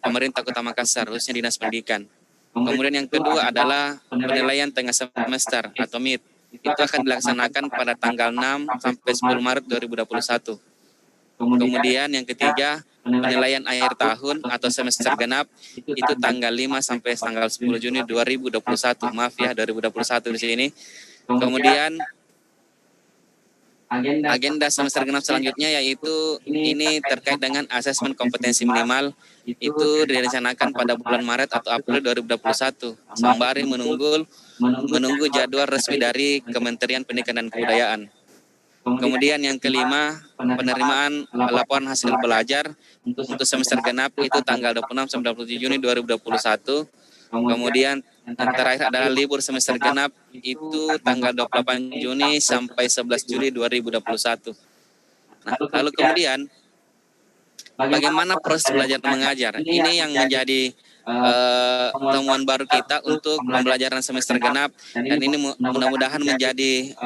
pemerintah Kota Makassar, khususnya Dinas Pendidikan. Kemudian yang kedua adalah penilaian tengah semester atau MIT. Itu akan dilaksanakan pada tanggal 6 sampai 10 Maret 2021. Kemudian yang ketiga, penilaian akhir tahun atau semester genap itu tanggal 5 sampai tanggal 10 Juni 2021. Maaf ya, 2021 di sini. Kemudian agenda semester genap selanjutnya yaitu ini terkait dengan asesmen kompetensi minimal, itu direncanakan pada bulan Maret atau April 2021 sembari menunggu jadwal resmi dari Kementerian Pendidikan dan Kebudayaan. Kemudian yang kelima, penerimaan laporan hasil belajar untuk semester genap itu tanggal 26 sampai 27 Juni 2021. Kemudian yang terakhir adalah libur semester genap itu tanggal 28 Juni sampai 11 Juli 2021. Nah, lalu kemudian bagaimana proses belajar dan mengajar? Ini yang menjadi temuan baru kita untuk pembelajaran semester genap, dan ini mudah-mudahan menjadi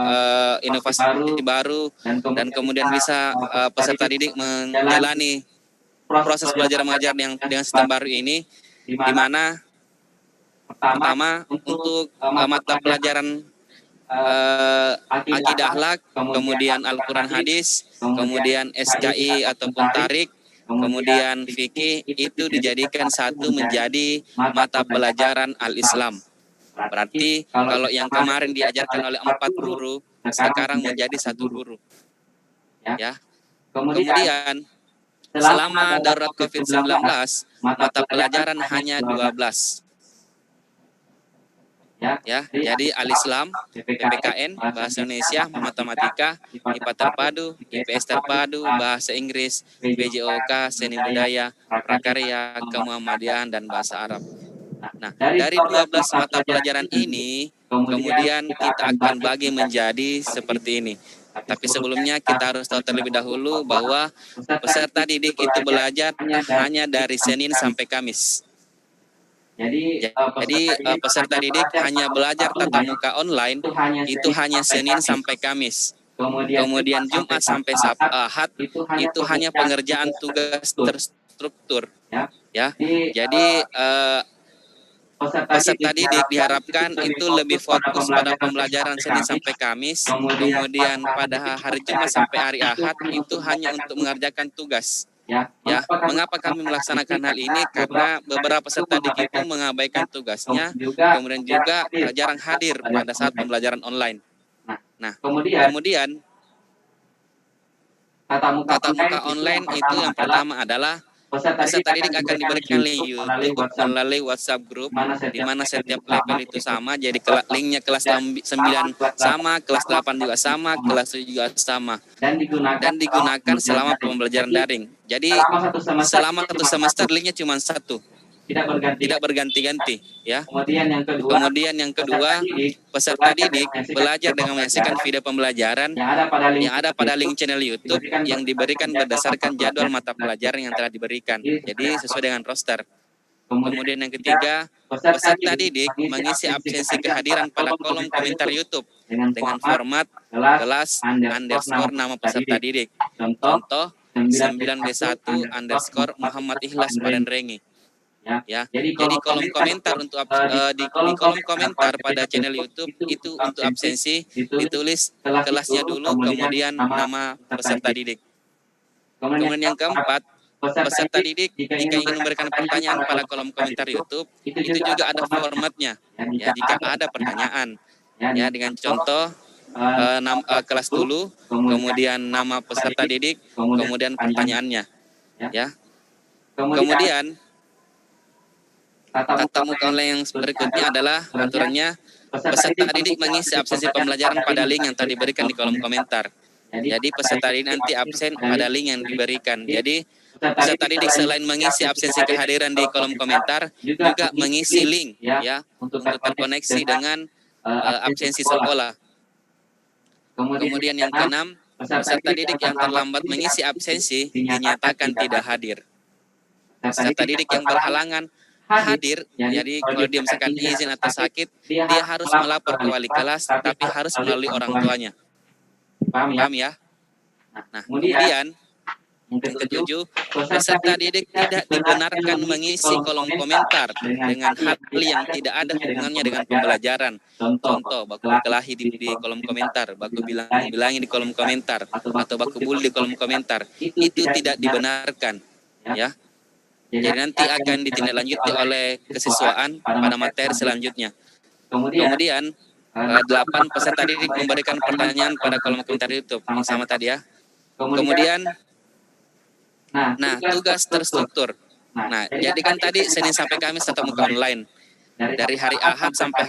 inovasi baru, dan kemudian bisa peserta didik menjalani proses belajar mengajar yang dengan sistem baru ini, di mana pertama untuk mata pelajaran akidah akhlak, kemudian Al-Quran hadis, kemudian SKI ataupun tarik, kemudian fikih itu dijadikan satu menjadi mata pelajaran Al-Islam. Berarti kalau yang kemarin diajarkan oleh 4 guru, sekarang menjadi 1 guru. Ya. Kemudian selama darurat COVID-19, mata pelajaran hanya 12. Ya, jadi Al-Islam, PPKN, Bahasa Indonesia, Matematika, IPA terpadu, IPS terpadu, Bahasa Inggris, BJOK, Seni Budaya, Prakarya, Kemuhammadiyaan, dan Bahasa Arab. Nah, dari 12 mata pelajaran ini, kemudian kita akan bagi menjadi seperti ini. Tapi sebelumnya kita harus tahu terlebih dahulu bahwa peserta didik itu belajar hanya dari Senin sampai Kamis. Jadi peserta didik hanya belajar tatap muka online itu hanya Senin sampai Kamis. Kemudian Jumat sampai Ahad itu hanya pengerjaan tugas terstruktur. Ya, jadi peserta didik diharapkan itu lebih fokus pada pembelajaran Senin sampai Kamis. Kemudian pada hari Jumat sampai hari Ahad itu hanya untuk mengerjakan tugas. Ya, mengapa kami melaksanakan hal ini? Karena beberapa peserta didik itu mengabaikan tugasnya, kemudian juga jarang hadir pada saat pembelajaran online. Nah, kemudian tatap muka online itu yang pertama adalah peserta didik akan diberikan link YouTube melalui WhatsApp group, di mana setiap level itu sama, jadi linknya kelas 9 sama, kelas 8 juga sama, kelas 7 juga sama, dan digunakan selama pembelajaran daring. Jadi selama 1 semester linknya cuma 1, tidak berganti-ganti. Ya. Kemudian yang kedua, peserta didik belajar dengan menyaksikan video pembelajaran yang ada pada link channel YouTube yang diberikan berdasarkan jadwal mata pelajaran yang telah diberikan. Jadi sesuai dengan roster. Kemudian yang ketiga, peserta didik mengisi absensi kehadiran pada kolom komentar YouTube dengan format kelas underscore nama peserta didik. Contoh 9B1 underscore Muhammad Ikhlas Parenrengi. Ya, jadi kolom komentar untuk di kolom komentar pada channel YouTube itu untuk absensi ditulis kelasnya dulu, kemudian nama peserta didik. Kemudian yang keempat, peserta didik jika ingin memberikan pertanyaan pada kolom komentar YouTube itu juga ada formatnya. Ya, jika ada pertanyaan, ya dengan contoh kelas dulu, kemudian nama peserta didik, kemudian pertanyaannya. Ya, kemudian tatap muka online yang berikutnya adalah aturannya peserta didik mengisi absensi pembelajaran pada link yang telah diberikan di kolom komentar. Jadi peserta didik nanti absen pada link yang diberikan. Jadi peserta didik selain mengisi absensi kehadiran di kolom komentar juga mengisi link ya untuk terkoneksi dengan absensi sekolah. Kemudian yang keenam, peserta didik yang terlambat mengisi absensi dinyatakan tidak hadir. Peserta didik yang berhalangan hadir, jadi kalau dia misalkan izin atau sakit, dia harus melapor ke wali kelas, tapi harus melalui orang tuanya. Paham ya? Nah, kemudian yang ketujuh, peserta didik tidak dibenarkan mengisi kolom komentar dengan hal yang tidak ada hubungannya dengan pembelajaran. Contoh, baku kelahi di kolom komentar, baku bilangi di kolom komentar, atau baku bully di kolom komentar. Itu tidak dibenarkan. Ya. Jadi nanti akan ditindaklanjuti oleh kesiswaan pada materi selanjutnya. Kemudian 8 peserta didik memberikan pertanyaan pada kolom komentar YouTube yang sama tadi ya. Kemudian tugas terstruktur. Nah, jadi kan tadi Senin sampai Kamis tatap muka online. dari hari Ahad sampai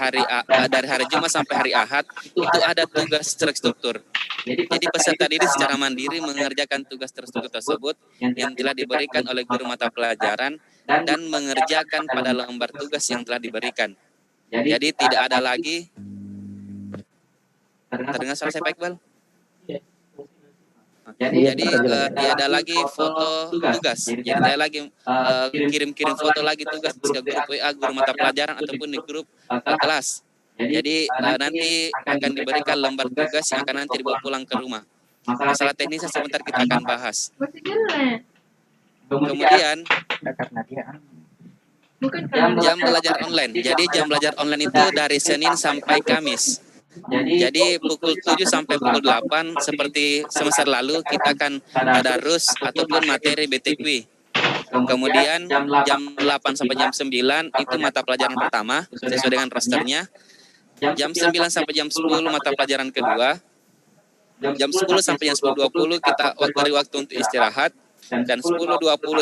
dari hari Jumat sampai hari Ahad itu ada tugas terstruktur. Jadi peserta didik secara mandiri mengerjakan tugas terstruktur tersebut yang telah diberikan oleh guru mata pelajaran dan mengerjakan pada lembar tugas yang telah diberikan. Jadi tidak ada lagi. Terdengar suara saya Pak Iqbal? Jadi tidak ada lagi foto tugas. Jadi tidak lagi kirim-kirim foto lagi tugas ke grup WA guru mata pelajaran ataupun di grup kelas. Jadi nanti akan diberikan lembar tugas yang akan nanti dibawa pulang ke rumah. Masalah teknisnya sebentar kita akan bahas. Kemudian jam belajar online. Jadi jam belajar online itu dari Senin sampai Kamis. Jadi pukul 7 sampai pukul 8 seperti semester lalu kita akan tadarus ataupun materi BTQ. Kemudian jam 8 sampai jam 9 itu mata pelajaran pertama sesuai dengan rosternya. Jam 9 sampai jam 10 mata pelajaran kedua. Jam 10 sampai jam 10.20 kita beri waktu untuk istirahat. Dan 10.20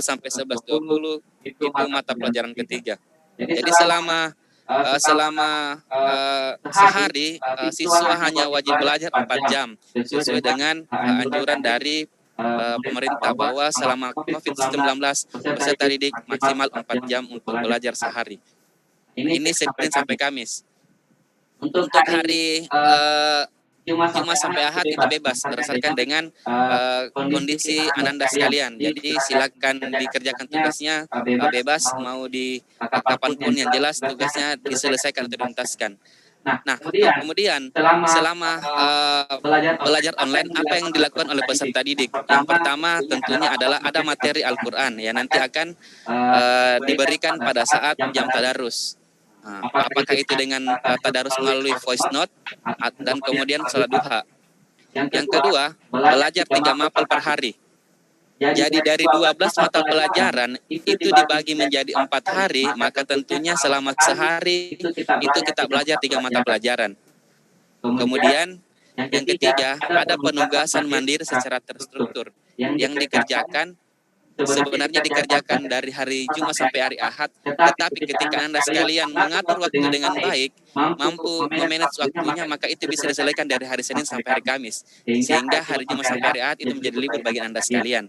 sampai 11.20 itu mata pelajaran ketiga. Jadi selama sehari siswa hanya wajib belajar 4 jam sesuai dengan anjuran dari pemerintah bahwa selama COVID-19 peserta didik maksimal 4 jam untuk belajar sehari. Ini Senin sampai Kamis. Untuk hari Jumat sampai Ahad itu bebas berdasarkan dengan kondisi Ananda sekalian. Jadi silakan dikerjakan tugasnya bebas mau di kapanpun, yang jelas tugasnya diselesaikan atau dituntaskan. Nah, kemudian selama belajar online apa yang dilakukan oleh peserta didik? Yang pertama tentunya adalah ada materi Al-Quran yang nanti akan diberikan pada saat jam tadarus. Apakah itu dengan tadarus melalui voice note dan kemudian sholat duha. Yang kedua, belajar 3 mapel per hari. Jadi dari 12 mata pelajaran itu dibagi menjadi 4 hari, maka tentunya selama sehari itu kita belajar 3 mata pelajaran. Kemudian yang ketiga, ada penugasan mandiri secara terstruktur yang dikerjakan. Sebenarnya dikerjakan dari hari Jumat sampai hari Ahad, tetapi ketika Anda sekalian mengatur waktu dengan baik, mampu memanage waktunya, maka itu bisa diselesaikan dari hari Senin sampai hari Kamis, sehingga hari Jumat sampai hari Ahad itu menjadi libur bagi Anda sekalian.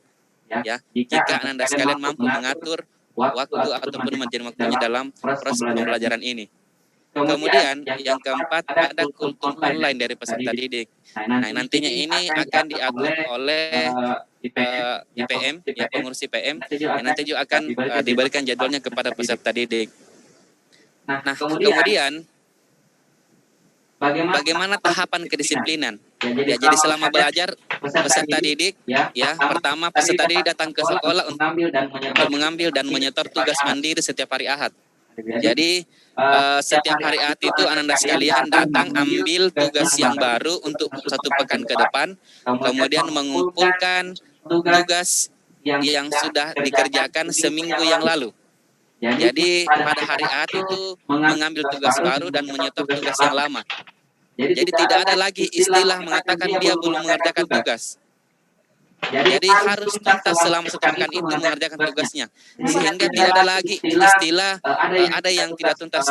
Ya, jika Anda sekalian mampu mengatur waktu ataupun manajemen waktunya dalam proses pembelajaran ini. Kemudian yang keempat ada kultum online dari peserta didik. Nah, nantinya ini akan diatur oleh IPM, ya pengurus IPM, yang nanti juga akan diberikan jadwalnya kepada peserta didik. Nah, kemudian bagaimana tahapan kedisiplinan? Ya, jadi selama belajar peserta didik, ya pertama peserta didik datang ke sekolah untuk mengambil dan menyetor tugas mandiri setiap hari Ahad. Jadi setiap hari Ahad itu Ananda sekalian datang ambil tugas yang baru untuk 1 pekan ke depan, kemudian mengumpulkan tugas yang sudah dikerjakan seminggu yang lalu. Jadi pada hari Ahad itu mengambil tugas baru dan menyetor tugas yang lama. Jadi tidak ada lagi istilah mengatakan dia belum mengerjakan tugas. Jadi harus tuntas selama 1 pekan itu mengerjakan tugasnya, sehingga tidak ada lagi istilah ada yang tidak tuntas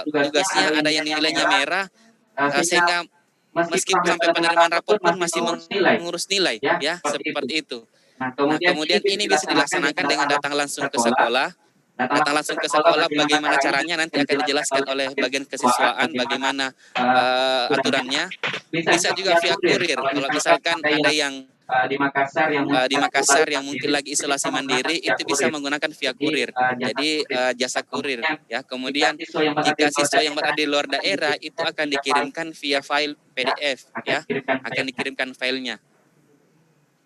tugasnya, ada yang nilainya merah, sehingga meskipun sampai penerimaan rapor pun masih mengurus nilai, ya seperti itu. Nah, kemudian ini bisa dilaksanakan dengan datang langsung ke sekolah. Datang langsung ke sekolah, bagaimana caranya nanti akan dijelaskan oleh bagian kesiswaan, bagaimana aturannya. Bisa juga via kurir, kalau misalkan ada yang di Makassar yang mungkin lagi isolasi mandiri, itu bisa menggunakan via kurir, jadi jasa kurir, ya. Kemudian jika siswa yang berada di luar daerah itu akan dikirimkan via file PDF, ya, akan dikirimkan filenya.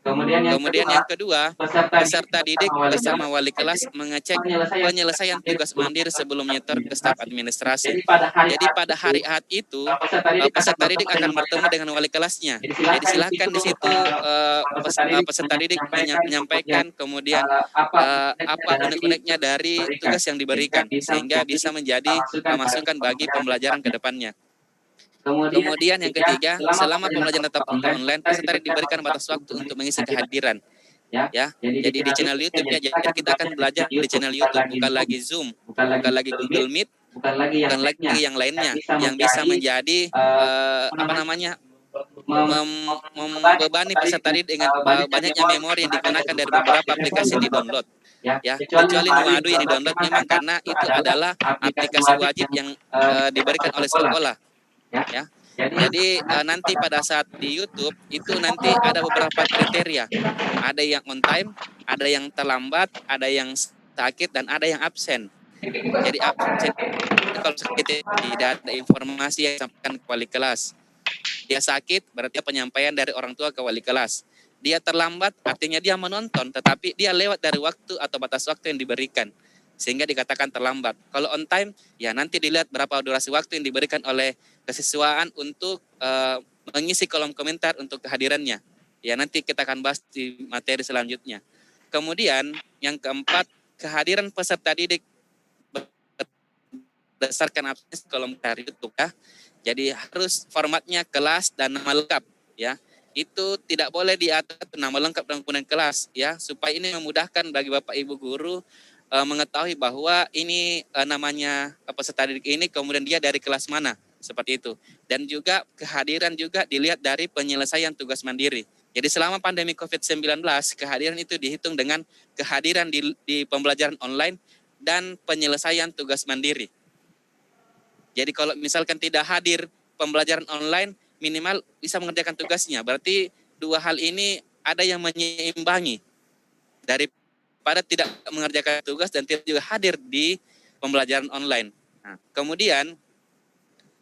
Kemudian yang kedua, peserta didik bersama wali kelas mengecek penyelesaian tugas mandiri sebelum menyetor ke staf administrasi. Jadi pada hari Ahad itu peserta didik akan bertemu dengan wali kelasnya. Jadi silakan di situ peserta didik menyampaikan kemudian apa unek-uneknya dari tugas yang diberikan, sehingga bisa menjadi masukan bagi pembelajaran ke depannya. Kemudian yang ketiga, selama pembelajaran tatap muka online, peserta diberikan batas waktu untuk mengisi kehadiran. Ya, jadi di channel YouTube ya, jadi kita akan belajar di channel YouTube, bukan lagi Zoom, bukan lagi Google Meet, bukan lagi yang lainnya yang bisa menjadi apa namanya membebani peserta didik dengan banyaknya memori yang digunakan dari beberapa aplikasi yang di-download. Ya, kecuali Nuadu yang di-download memang karena itu adalah aplikasi wajib yang diberikan oleh sekolah. Ya. Jadi nanti pada saat di YouTube itu nanti ada beberapa kriteria. Ada yang on time, ada yang terlambat, ada yang sakit, dan ada yang absen. Jadi absen kalau sakit tidak ada informasi yang disampaikan ke wali kelas. Dia sakit berarti penyampaian dari orang tua ke wali kelas. Dia terlambat artinya dia menonton tetapi dia lewat dari waktu atau batas waktu yang diberikan. Sehingga dikatakan terlambat. Kalau on time ya nanti dilihat berapa durasi waktu yang diberikan oleh kesiswaan untuk mengisi kolom komentar untuk kehadirannya. Ya nanti kita akan bahas di materi selanjutnya. Kemudian yang keempat, kehadiran peserta didik berdasarkan absensi kolom komentar YouTube ya. Jadi harus formatnya kelas dan nama lengkap ya. Itu tidak boleh diatur nama lengkap dan kemudian kelas ya, supaya ini memudahkan bagi Bapak Ibu guru mengetahui bahwa ini namanya peserta didik ini kemudian dia dari kelas mana, seperti itu. Dan juga kehadiran juga dilihat dari penyelesaian tugas mandiri. Jadi selama pandemi COVID-19 kehadiran itu dihitung dengan kehadiran di pembelajaran online dan penyelesaian tugas mandiri. Jadi kalau misalkan tidak hadir pembelajaran online, minimal bisa mengerjakan tugasnya. Berarti dua hal ini ada yang menyeimbangi daripada tidak mengerjakan tugas dan tidak juga hadir di pembelajaran online. Nah, kemudian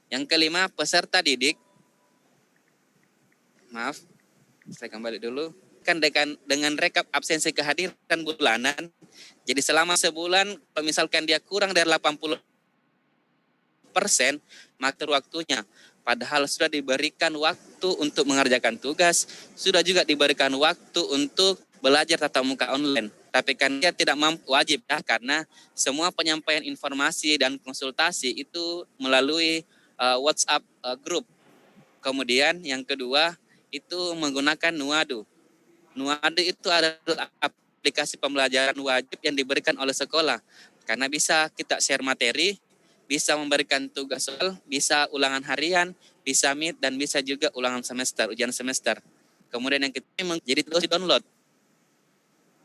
yang kelima, peserta didik. Maaf, saya kembali dulu. Kan dengan rekap absensi kehadiran bulanan. Jadi selama sebulan, misalkan dia kurang dari 80%, maka waktunya. Padahal sudah diberikan waktu untuk mengerjakan tugas, sudah juga diberikan waktu untuk belajar tatap muka online. Tapi kan dia tidak mampu, wajib ya, karena semua penyampaian informasi dan konsultasi itu melalui WhatsApp group. Kemudian yang kedua itu menggunakan Nuadu. Nuadu itu adalah aplikasi pembelajaran wajib yang diberikan oleh sekolah. Karena bisa kita share materi, bisa memberikan tugas soal, bisa ulangan harian, bisa meet, dan bisa juga ulangan semester, ujian semester. Kemudian yang ketiga jadi terus di-download.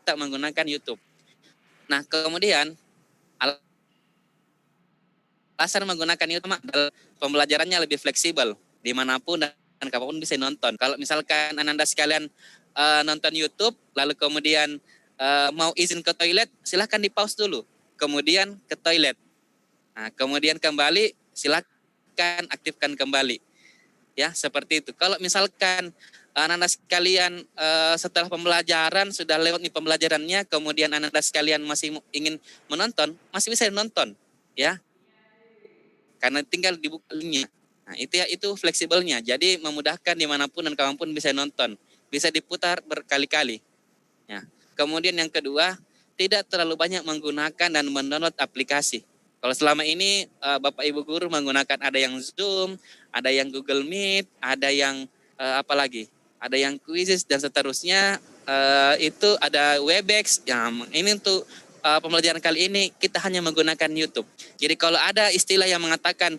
Kita menggunakan YouTube. Nah, kemudian alasan menggunakan YouTube adalah pembelajarannya lebih fleksibel, dimanapun dan kapanpun bisa nonton. Kalau misalkan Anda sekalian nonton YouTube, lalu kemudian mau izin ke toilet, silahkan di-pause dulu. Kemudian ke toilet. Nah, kemudian kembali, silakan aktifkan kembali. Ya, seperti itu. Kalau misalkan anak-anak sekalian setelah pembelajaran, sudah lewat nih pembelajarannya, kemudian anak-anak sekalian masih ingin menonton, masih bisa nonton. Ya, karena tinggal dibuka linknya. Nah, itu fleksibelnya. Jadi memudahkan dimanapun dan kapanpun bisa nonton. Bisa diputar berkali-kali. Ya. Kemudian yang kedua, tidak terlalu banyak menggunakan dan mendownload aplikasi. Kalau selama ini Bapak Ibu guru menggunakan ada yang Zoom, ada yang Google Meet, ada yang apa lagi? Ada yang Quizzes dan seterusnya, itu ada Webex. Ya, ini untuk pembelajaran kali ini kita hanya menggunakan YouTube. Jadi kalau ada istilah yang mengatakan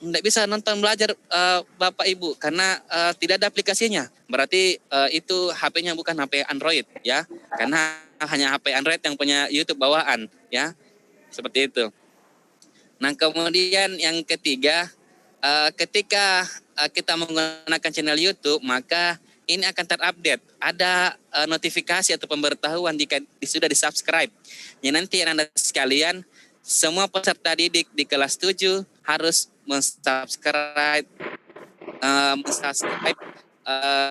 tidak bisa nonton belajar Bapak Ibu karena tidak ada aplikasinya, berarti itu HP-nya bukan HP Android ya, karena hanya HP Android yang punya YouTube bawaan ya. Seperti itu. Nah, kemudian yang ketiga, ketika kita menggunakan channel YouTube, maka ini akan terupdate. Ada notifikasi atau pemberitahuan jika sudah di-subscribe. Ya, nanti Anda sekalian, semua peserta didik di kelas 7 harus mensubscribe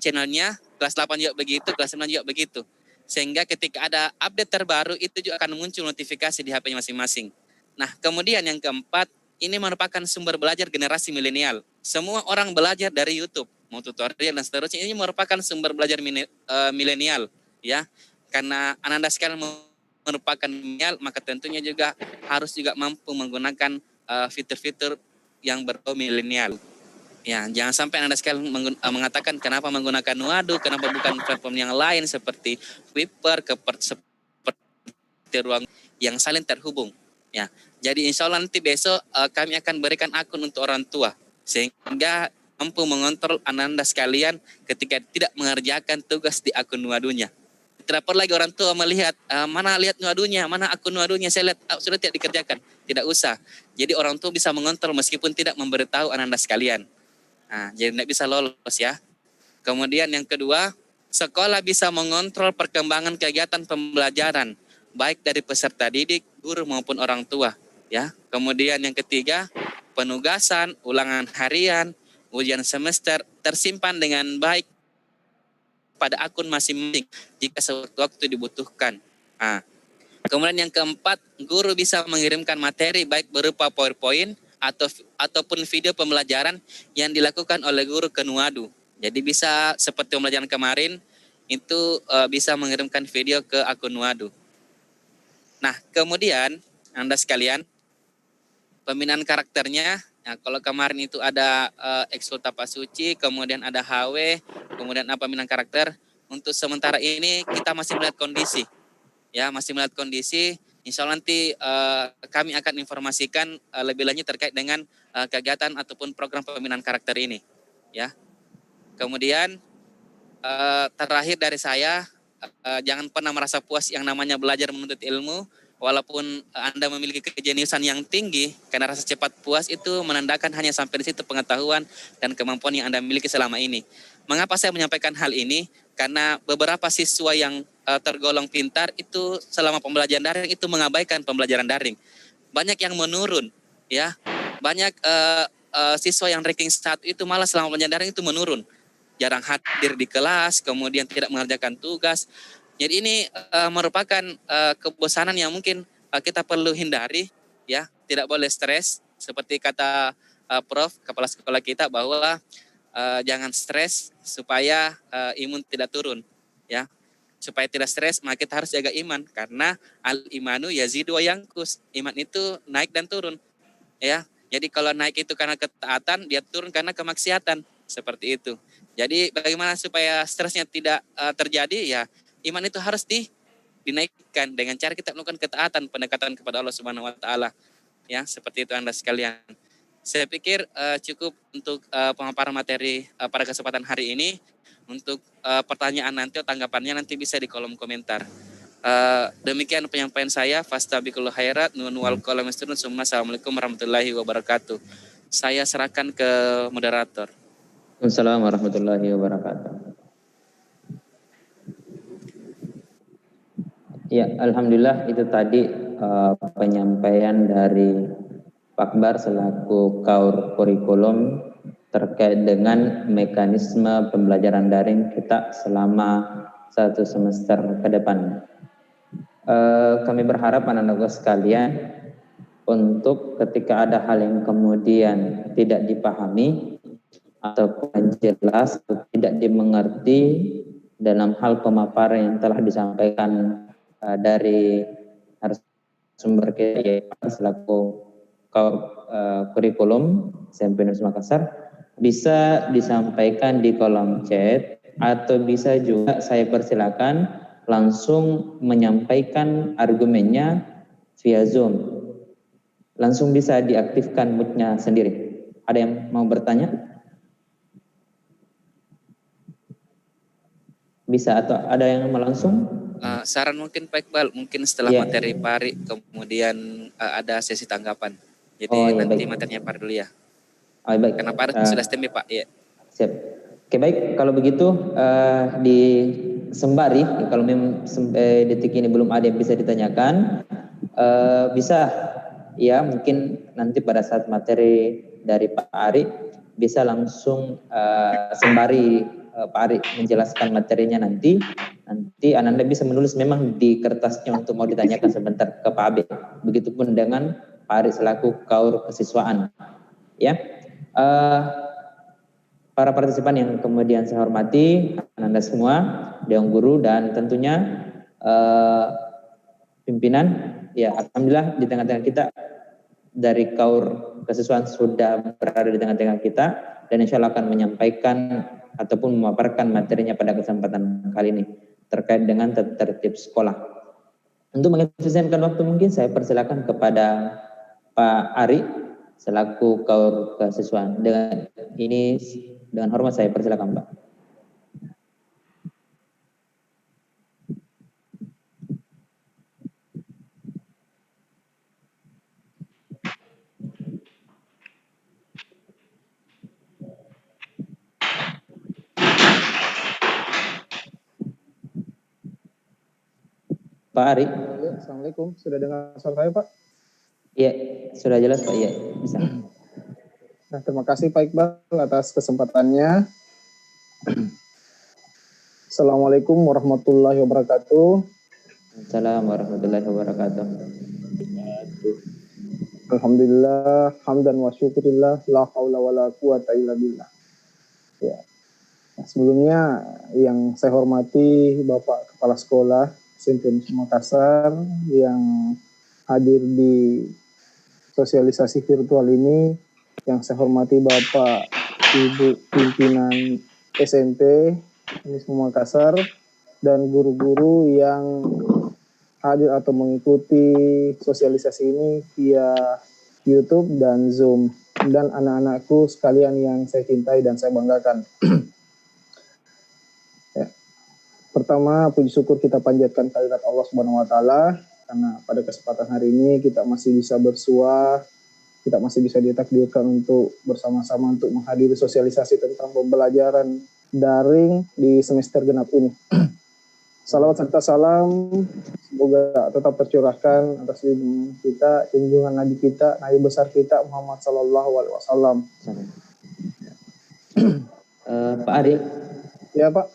channelnya. Kelas 8 juga begitu, kelas 9 juga begitu. Sehingga ketika ada update terbaru itu juga akan muncul notifikasi di HP masing-masing. Nah, kemudian yang keempat, ini merupakan sumber belajar generasi milenial. Semua orang belajar dari YouTube, mau tutorial dan seterusnya. Ini merupakan sumber belajar milenial, ya. Karena anak-anak sekalian merupakan milenial, maka tentunya juga harus juga mampu menggunakan fitur-fitur yang berbau milenial. Ya, jangan sampai Anda sekalian mengatakan kenapa menggunakan Nuadu, kenapa bukan platform yang lain seperti Viper, seperti ruang yang saling terhubung. Ya, jadi insya Allah nanti besok kami akan berikan akun untuk orang tua sehingga mampu mengontrol Ananda sekalian ketika tidak mengerjakan tugas di akun wadunya. Tidak perlu lagi orang tua melihat mana lihat wadunya, mana akun wadunya, saya lihat sudah tidak dikerjakan. Tidak usah. Jadi orang tua bisa mengontrol meskipun tidak memberitahu Ananda sekalian. Nah, jadi tidak bisa lolos ya. Kemudian yang kedua, sekolah bisa mengontrol perkembangan kegiatan pembelajaran baik dari peserta didik, guru maupun orang tua. Ya. Kemudian yang ketiga, penugasan, ulangan harian, ujian semester tersimpan dengan baik pada akun masing-masing jika sewaktu-waktu dibutuhkan. Nah, kemudian yang keempat, guru bisa mengirimkan materi baik berupa PowerPoint ataupun video pembelajaran yang dilakukan oleh guru ke Nuadu. Jadi bisa seperti pembelajaran kemarin itu bisa mengirimkan video ke akun Nuadu. Nah, kemudian Anda sekalian, pembinaan karakternya, nah, kalau kemarin itu ada ekskul tapak suci, kemudian ada HW, kemudian pembinaan karakter. Untuk sementara ini kita masih melihat kondisi, ya masih melihat kondisi. Insya Allah nanti kami akan informasikan lebih lanjut terkait dengan kegiatan ataupun program pembinaan karakter ini, ya. Kemudian terakhir dari saya, jangan pernah merasa puas yang namanya belajar menuntut ilmu. Walaupun Anda memiliki kejeniusan yang tinggi, karena rasa cepat puas itu menandakan hanya sampai di situ pengetahuan dan kemampuan yang Anda miliki selama ini. Mengapa saya menyampaikan hal ini? Karena beberapa siswa yang tergolong pintar itu selama pembelajaran daring itu mengabaikan pembelajaran daring. Banyak yang menurun, ya. Banyak siswa yang ranking 1 itu malah selama pembelajaran daring itu menurun. Jarang hadir di kelas, kemudian tidak mengerjakan tugas. Jadi ini merupakan kebosanan yang mungkin kita perlu hindari, ya. Tidak boleh stres, seperti kata Prof, kepala sekolah kita, bahwa jangan stres supaya imun tidak turun, ya. Supaya tidak stres, maka kita harus jaga iman, karena al-imanu yazidu wa yanqus. Iman itu naik dan turun, ya. Jadi kalau naik itu karena ketaatan, dia turun karena kemaksiatan, seperti itu. Jadi bagaimana supaya stresnya tidak terjadi, ya. Iman itu harus dinaikkan dengan cara kita melakukan ketaatan, pendekatan kepada Allah Subhanahu wa taala. Ya, seperti itu Anda sekalian. Saya pikir cukup untuk pemaparan materi pada kesempatan hari ini. Untuk pertanyaan nanti atau tanggapannya nanti bisa di kolom komentar. Demikian penyampaian saya. Fastabiqul khairat, nun wal qalam yasturun. Assalamualaikum warahmatullahi wabarakatuh. Saya serahkan ke moderator. Assalamualaikum warahmatullahi wabarakatuh. Ya, alhamdulillah itu tadi penyampaian dari Pak Akbar selaku Kaur Kurikulum terkait dengan mekanisme pembelajaran daring kita selama 1 semester ke depan. Kami berharap anak-anak sekalian untuk ketika ada hal yang kemudian tidak dipahami ataupun jelas atau tidak dimengerti dalam hal pemaparan yang telah disampaikan dari sumber kita, yaitu selaku kurikulum SMP Negeri Makassar, bisa disampaikan di kolom chat atau bisa juga saya persilakan langsung menyampaikan argumennya via Zoom. Langsung bisa diaktifkan mic-nya sendiri. Ada yang mau bertanya? Bisa atau ada yang mau langsung? Saran mungkin Pak Iqbal, mungkin setelah materi Pari kemudian ada sesi tanggapan. Jadi nanti materinya Pari dulu ya. Baik. Karena Pari sudah standby Pak. Ya. Siap. Oke, baik. Kalau begitu di sembari, kalau memang detik ini belum ada yang bisa ditanyakan, bisa ya mungkin nanti pada saat materi dari Pak Ari bisa langsung sembari Pak Ari menjelaskan materinya nanti Ananda bisa menulis memang di kertasnya untuk mau ditanyakan sebentar ke Pak Abe. Begitupun dengan Pak Ari selaku Kaur Kesiswaan. Ya, para partisipan yang kemudian saya hormati, Ananda semua, Dewan Guru dan tentunya pimpinan. Ya, alhamdulillah di tengah-tengah kita dari Kaur Kesiswaan sudah berada di tengah-tengah kita dan insya Allah akan menyampaikan ataupun memaparkan materinya pada kesempatan kali ini terkait dengan tertib sekolah. Untuk mengefisienkan waktu mungkin saya persilakan kepada Pak Ari selaku kaur kesiswaan. Dengan hormat saya persilakan Pak. Pak Ari. Assalamualaikum, sudah dengar suara saya Pak? Iya, sudah jelas Pak, iya bisa. Nah, terima kasih Pak Iqbal atas kesempatannya. Assalamualaikum warahmatullahi wabarakatuh. Assalamualaikum warahmatullahi wabarakatuh. Alhamdulillah, hamdan wa syukurillah, la haula wa la quwata illa billah. Ya. Nah, sebelumnya yang saya hormati Bapak Kepala Sekolah SMP Makassar yang hadir di sosialisasi virtual ini, yang saya hormati Bapak Ibu pimpinan SMP Makassar dan guru-guru yang hadir atau mengikuti sosialisasi ini via YouTube dan Zoom, dan anak-anakku sekalian yang saya cintai dan saya banggakan. Ya. Pertama, puji syukur kita panjatkan kehadirat Allah Subhanahu wa taala karena pada kesempatan hari ini kita masih bisa bersua, kita masih bisa ditakdirkan untuk bersama-sama untuk menghadiri sosialisasi tentang pembelajaran daring di semester genap ini. Salawat serta salam semoga tetap tercurahkan atas kita, junjungan Nabi kita, Nabi besar kita Muhammad Sallallahu Alaihi Wasallam. Pak Ari. Ya Pak.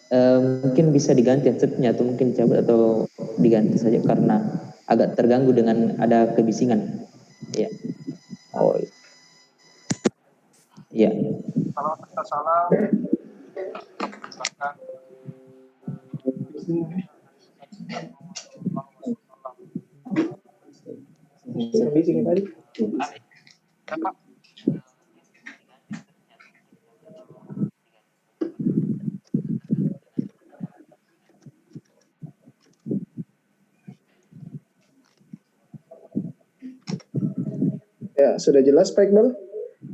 Mungkin bisa diganti headsetnya atau mungkin cabut atau diganti saja karena agak terganggu dengan ada kebisingan. Ya. Oh. Iya. Salawat serta salam. Ya, sudah jelas Pak Iqbal?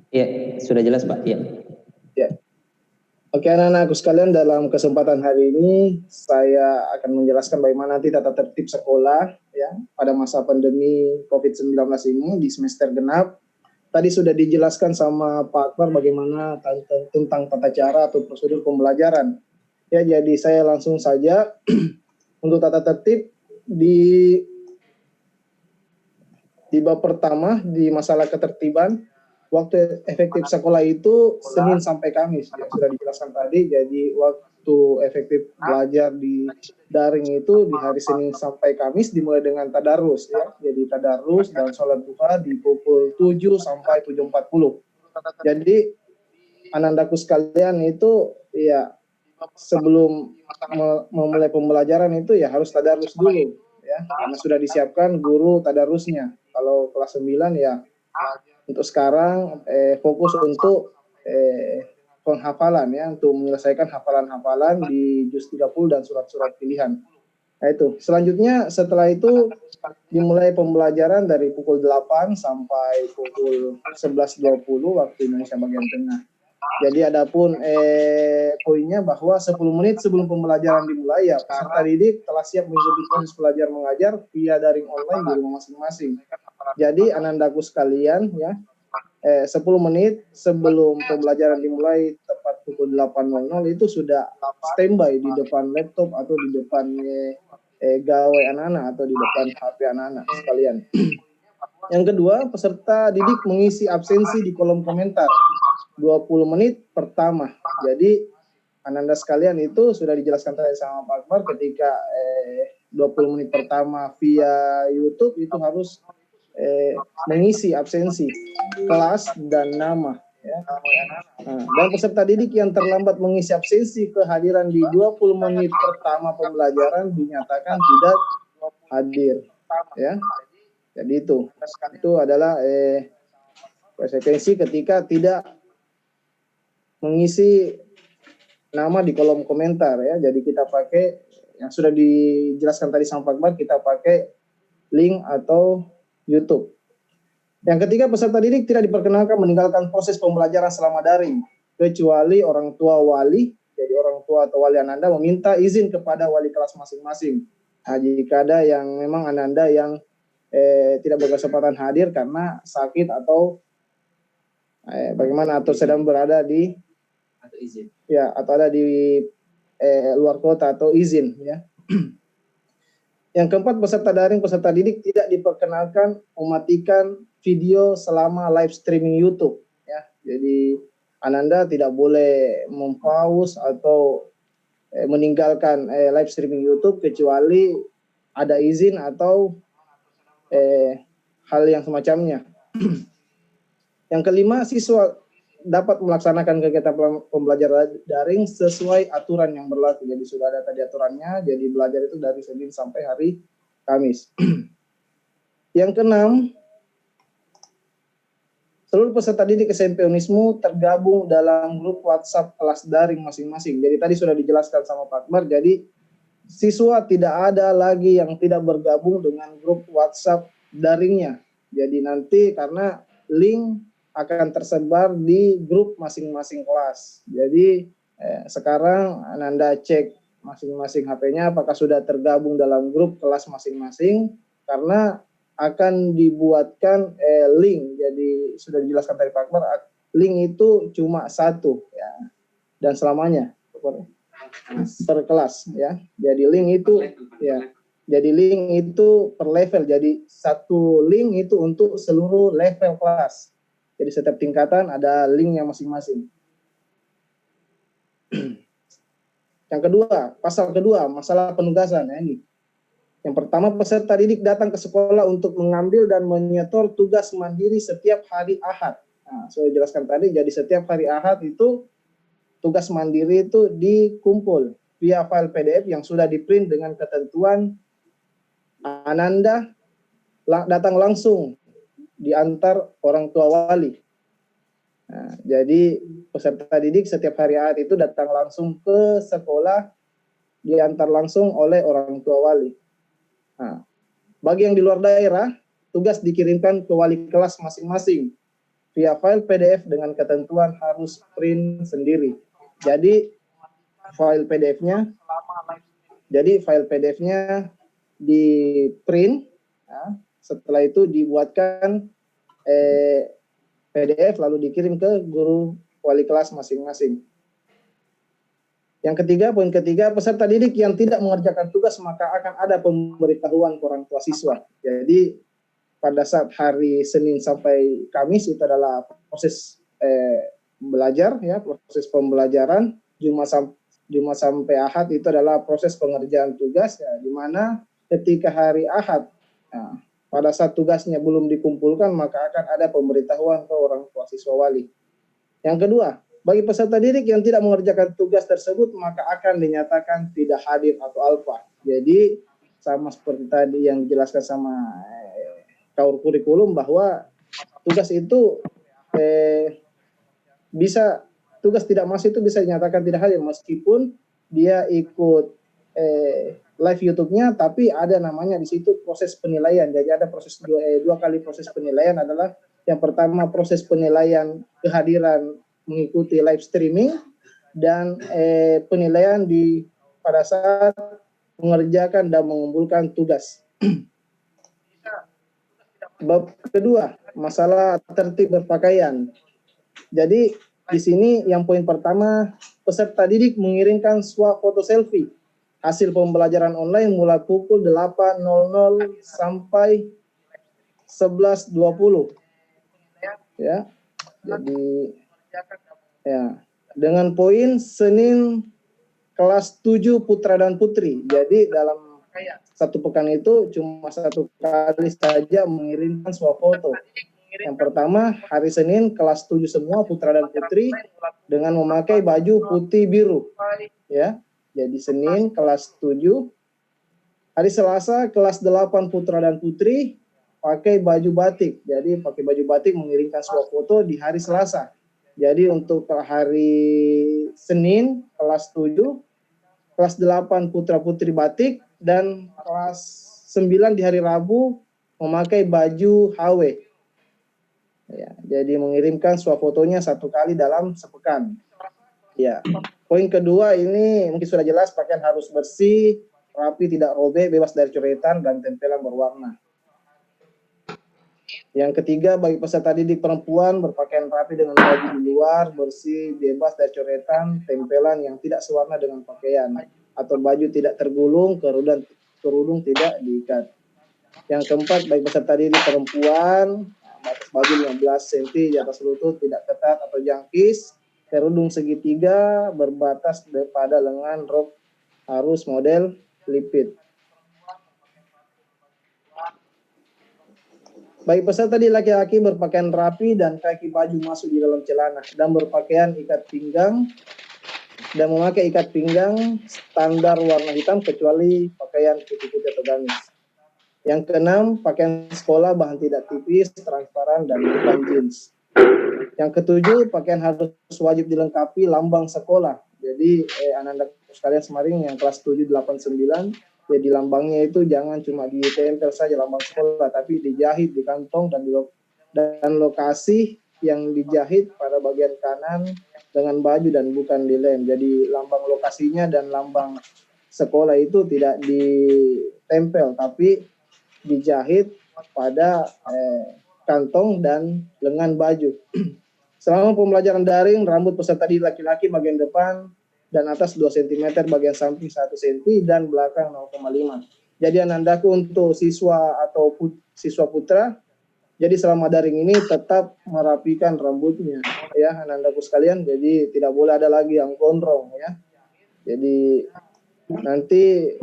Ya, sudah jelas Pak. Ya. Ya. Oke anak-anakku sekalian, dalam kesempatan hari ini saya akan menjelaskan bagaimana nanti tata tertib sekolah ya pada masa pandemi COVID-19 ini di semester genap. Tadi sudah dijelaskan sama Pak Akbar bagaimana tentang tata cara atau prosedur pembelajaran. Ya, jadi saya langsung saja untuk tata tertib di bab pertama di masalah ketertiban. Waktu efektif sekolah itu Senin sampai Kamis, ya, sudah dijelaskan tadi. Jadi waktu efektif belajar di daring itu di hari Senin sampai Kamis dimulai dengan tadarus ya. Jadi tadarus dan sholat duha di pukul 7 sampai 7.40. Jadi anandaku sekalian itu ya sebelum memulai pembelajaran itu ya harus tadarus dulu ya. Karena sudah disiapkan guru tadarusnya. Kalau kelas 9 ya untuk sekarang fokus untuk penghafalan ya, untuk menyelesaikan hafalan-hafalan di juz 30 dan surat-surat pilihan. Nah itu. Selanjutnya setelah itu dimulai pembelajaran dari pukul 8 sampai pukul 11.20 waktu Indonesia bagian tengah. Jadi adapun poinnya bahwa 10 menit sebelum pembelajaran dimulai ya peserta didik telah siap mengikuti proses belajar mengajar via daring online di rumah masing-masing. Jadi anandaku sekalian ya 10 menit sebelum pembelajaran dimulai tepat pukul 8.00 itu sudah standby di depan laptop atau di depan gawai anak-anak atau di depan HP anak-anak sekalian. Yang kedua, peserta didik mengisi absensi di kolom komentar 20 menit pertama. Jadi ananda sekalian itu sudah dijelaskan tadi sama Pak Akbar ketika 20 menit pertama via YouTube itu harus mengisi absensi kelas dan nama ya. Dan peserta didik yang terlambat mengisi absensi kehadiran di 20 menit pertama pembelajaran dinyatakan tidak hadir ya. Jadi itu adalah konsekuensi ketika tidak mengisi nama di kolom komentar ya. Jadi kita pakai yang sudah dijelaskan tadi sama Pak Akbar, kita pakai link atau YouTube. Yang ketiga, peserta didik tidak diperkenankan meninggalkan proses pembelajaran selama daring, kecuali orang tua wali, jadi orang tua atau wali Ananda meminta izin kepada wali kelas masing-masing. Nah, jika ada yang memang Ananda yang tidak berkesempatan hadir karena sakit atau bagaimana, atau sedang berada di Atau izin. ya, atau ada di luar kota atau izin, ya. Yang keempat, peserta daring, peserta didik tidak diperkenalkan mematikan video selama live streaming YouTube, ya. Jadi Ananda tidak boleh mempause atau meninggalkan live streaming YouTube kecuali ada izin atau hal yang semacamnya. Yang kelima, siswa dapat melaksanakan kegiatan pembelajaran daring sesuai aturan yang berlaku. Jadi sudah ada tadi aturannya, jadi belajar itu dari Senin sampai hari Kamis. Yang keenam, seluruh peserta didik SMP Unismu tergabung dalam grup WhatsApp kelas daring masing-masing. Jadi tadi sudah dijelaskan sama Pak Akbar, jadi siswa tidak ada lagi yang tidak bergabung dengan grup WhatsApp daringnya. Jadi nanti karena link akan tersebar di grup masing-masing kelas. Jadi sekarang Ananda cek masing-masing HP-nya apakah sudah tergabung dalam grup kelas masing-masing, karena akan dibuatkan link. Jadi sudah dijelaskan tadi Pak Akbar, link itu cuma satu, ya, dan selamanya per kelas, ya. Jadi link itu ya. Jadi link itu per level. Jadi satu link itu untuk seluruh level kelas. Jadi setiap tingkatan ada linknya masing-masing. Yang kedua, pasal kedua, masalah penugasan, ya, ini. Yang pertama, peserta didik datang ke sekolah untuk mengambil dan menyetor tugas mandiri setiap hari Ahad. Nah, saya jelaskan tadi, jadi setiap hari Ahad itu tugas mandiri itu dikumpul via file PDF yang sudah di-print dengan ketentuan Ananda datang langsung diantar orang tua wali. Nah, jadi peserta didik setiap hari Ahad itu datang langsung ke sekolah, diantar langsung oleh orang tua wali. Nah, bagi yang di luar daerah, tugas dikirimkan ke wali kelas masing-masing via file PDF dengan ketentuan harus print sendiri. Jadi file PDF-nya di print, ya. Setelah itu dibuatkan PDF lalu dikirim ke guru wali kelas masing-masing. Yang ketiga, poin ketiga, peserta didik yang tidak mengerjakan tugas maka akan ada pemberitahuan ke orang tua siswa. Jadi pada saat hari Senin sampai Kamis itu adalah proses belajar, ya, proses pembelajaran. Jumat sampai Ahad itu adalah proses pengerjaan tugas, ya, di mana ketika hari Ahad, nah, pada saat tugasnya belum dikumpulkan maka akan ada pemberitahuan ke orang tua siswa wali. Yang kedua, bagi peserta didik yang tidak mengerjakan tugas tersebut maka akan dinyatakan tidak hadir atau alfa. Jadi sama seperti tadi yang dijelaskan sama kaur kurikulum bahwa tugas itu tugas tidak masuk itu bisa dinyatakan tidak hadir meskipun dia ikut live YouTube-nya, tapi ada namanya di situ proses penilaian. Jadi ada proses dua kali proses penilaian, adalah yang pertama proses penilaian kehadiran mengikuti live streaming dan penilaian pada saat mengerjakan dan mengumpulkan tugas. Bab kedua, masalah tertib berpakaian. Jadi di sini yang poin pertama, peserta didik mengirimkan swafoto selfie hasil pembelajaran online mulai pukul 8.00 sampai 11.20. Ya. Jadi ya, dengan poin Senin kelas 7 putra dan putri. Jadi dalam satu pekan itu cuma satu kali saja mengirimkan swafoto. Yang pertama hari Senin kelas 7 semua putra dan putri dengan memakai baju putih biru. Ya. Jadi Senin kelas 7, hari Selasa kelas 8 putra dan putri pakai baju batik. Jadi pakai baju batik mengirimkan swafoto di hari Selasa. Jadi untuk hari Senin kelas 7, kelas 8 putra putri batik, dan kelas 9 di hari Rabu memakai baju HW. Ya, jadi mengirimkan swafotonya 1 kali dalam sepekan. Ya. Poin kedua ini mungkin sudah jelas, pakaian harus bersih, rapi, tidak robek, bebas dari coretan dan tempelan berwarna. Yang ketiga, bagi peserta didik perempuan berpakaian rapi dengan baju di luar, bersih, bebas dari coretan, tempelan yang tidak sewarna dengan pakaian, atau baju tidak tergulung, kerudung tidak diikat. Yang keempat, bagi peserta didik perempuan, batas baju 15 cm di atas lutut, tidak ketat atau jangkis, kerudung segitiga berbatas pada lengan, rok harus model lipit. Bagi peserta di laki-laki berpakaian rapi dan kaki baju masuk di dalam celana dan berpakaian ikat pinggang dan memakai ikat pinggang standar warna hitam kecuali pakaian putih-putih atau gamis. Yang keenam, pakaian sekolah bahan tidak tipis, transparan dan bukan jeans. Yang ketujuh, pakaian harus wajib dilengkapi lambang sekolah. Jadi anak-anak sekalian Semaring yang kelas 7, 8, 9, jadi lambangnya itu jangan cuma ditempel saja lambang sekolah, tapi dijahit di kantong dan lokasi yang dijahit pada bagian kanan dengan baju dan bukan dilem. Jadi lambang lokasinya dan lambang sekolah itu tidak ditempel, tapi dijahit pada kantong dan lengan baju. Selama pembelajaran daring, rambut peserta didik laki-laki bagian depan dan atas 2 cm, bagian samping 1 cm, dan belakang 0,5. Jadi anandaku untuk siswa atau siswa putra, jadi selama daring ini tetap merapikan rambutnya, ya anandaku sekalian. Jadi tidak boleh ada lagi yang gondrong, ya. Jadi nanti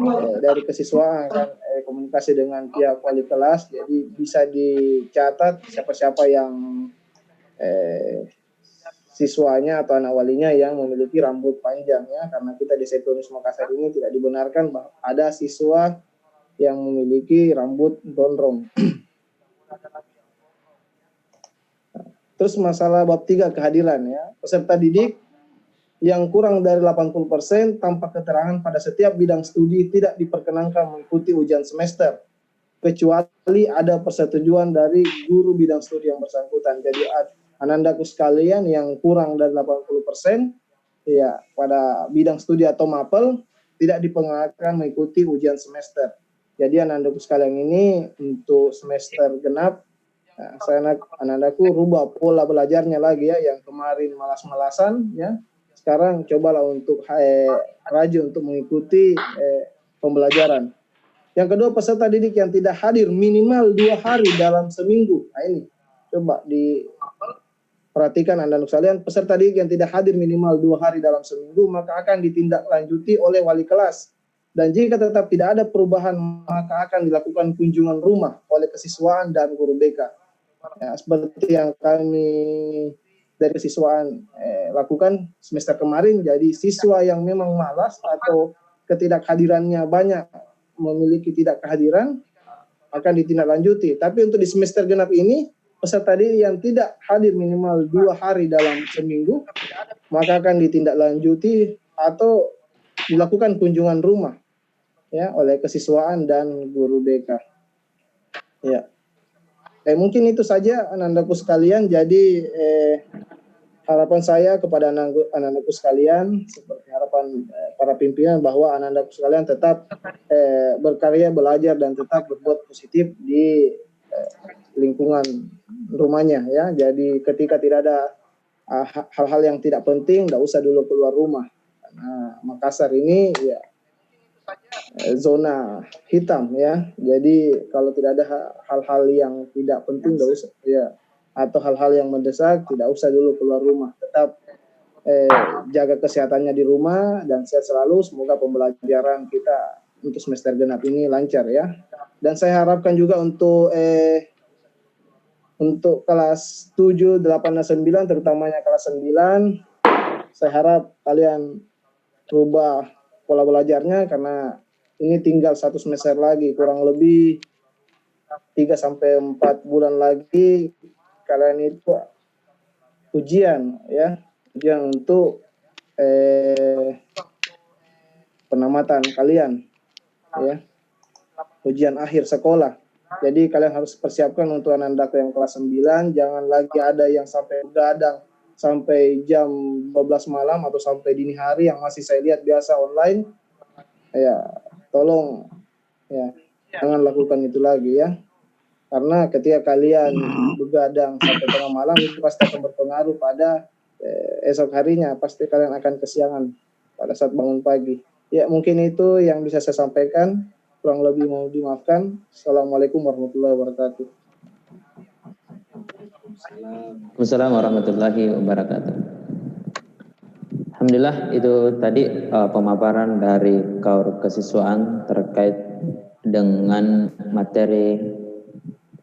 dari kesiswaan akan komunikasi dengan pihak wali kelas, jadi bisa dicatat siapa-siapa yang siswanya atau anak walinya yang memiliki rambut panjang, ya, karena kita di Sekolah Makassar ini tidak dibenarkan bahwa ada siswa yang memiliki rambut gondrong. Terus masalah bab 3 kehadiran, ya, peserta didik yang kurang dari 80% tanpa keterangan pada setiap bidang studi tidak diperkenankan mengikuti ujian semester kecuali ada persetujuan dari guru bidang studi yang bersangkutan. Jadi anandaku sekalian yang kurang dari 80% ya pada bidang studi atau mapel tidak diperkenankan mengikuti ujian semester. Jadi anandaku sekalian ini untuk semester genap, anandaku rubah pola belajarnya lagi, ya, yang kemarin malas-malasan, ya. Sekarang cobalah untuk rajin untuk mengikuti pembelajaran. Yang kedua, peserta didik yang tidak hadir minimal 2 hari dalam seminggu. Nah ini, coba diperhatikan Anda sekalian, peserta didik yang tidak hadir minimal 2 hari dalam seminggu, maka akan ditindaklanjuti oleh wali kelas. Dan jika tetap tidak ada perubahan, maka akan dilakukan kunjungan rumah oleh kesiswaan dan guru BK. Ya, seperti yang kami dari kesiswaan lakukan semester kemarin. Jadi siswa yang memang malas atau ketidakhadirannya banyak memiliki tidak kehadiran akan ditindaklanjuti. Tapi untuk di semester genap ini peserta didik yang tidak hadir minimal 2 hari dalam seminggu maka akan ditindaklanjuti atau dilakukan kunjungan rumah, ya, oleh kesiswaan dan guru BK. Ya. Mungkin itu saja anak-anakku sekalian. Jadi harapan saya kepada anak-anakku sekalian, seperti harapan para pimpinan, bahwa anak-anakku sekalian tetap berkarya, belajar, dan tetap berbuat positif di lingkungan rumahnya, ya. Jadi ketika tidak ada hal-hal yang tidak penting, tidak usah dulu keluar rumah. Karena Makassar ini ya zona hitam, ya. Jadi kalau tidak ada hal-hal yang tidak penting, tidak usah, ya, atau hal-hal yang mendesak, tidak usah dulu keluar rumah. Tetap jaga kesehatannya di rumah dan sehat selalu. Semoga pembelajaran kita untuk semester genap ini lancar, ya. Dan saya harapkan juga untuk kelas 7, 8, dan 9, terutamanya kelas 9, saya harap kalian rubah pola belajarnya, karena ini tinggal 1 semester lagi, kurang lebih 3-4 bulan lagi kalian itu ujian, ya, ujian untuk penamatan kalian, ya, ujian akhir sekolah. Jadi kalian harus persiapkan untuk anak-anak yang kelas 9, jangan lagi ada yang sampai begadang sampai jam 12 malam atau sampai dini hari yang masih saya lihat biasa online. Ya, tolong ya jangan lakukan itu lagi ya. Karena ketika kalian begadang sampai tengah malam itu pasti akan berpengaruh pada esok harinya, pasti kalian akan kesiangan pada saat bangun pagi. Ya, mungkin itu yang bisa saya sampaikan. Kurang lebih mau dimaafkan. Assalamualaikum warahmatullahi wabarakatuh. Waalaikumsalam warahmatullahi wabarakatuh. Alhamdulillah itu tadi pemaparan dari Kaur Kesiswaan terkait dengan materi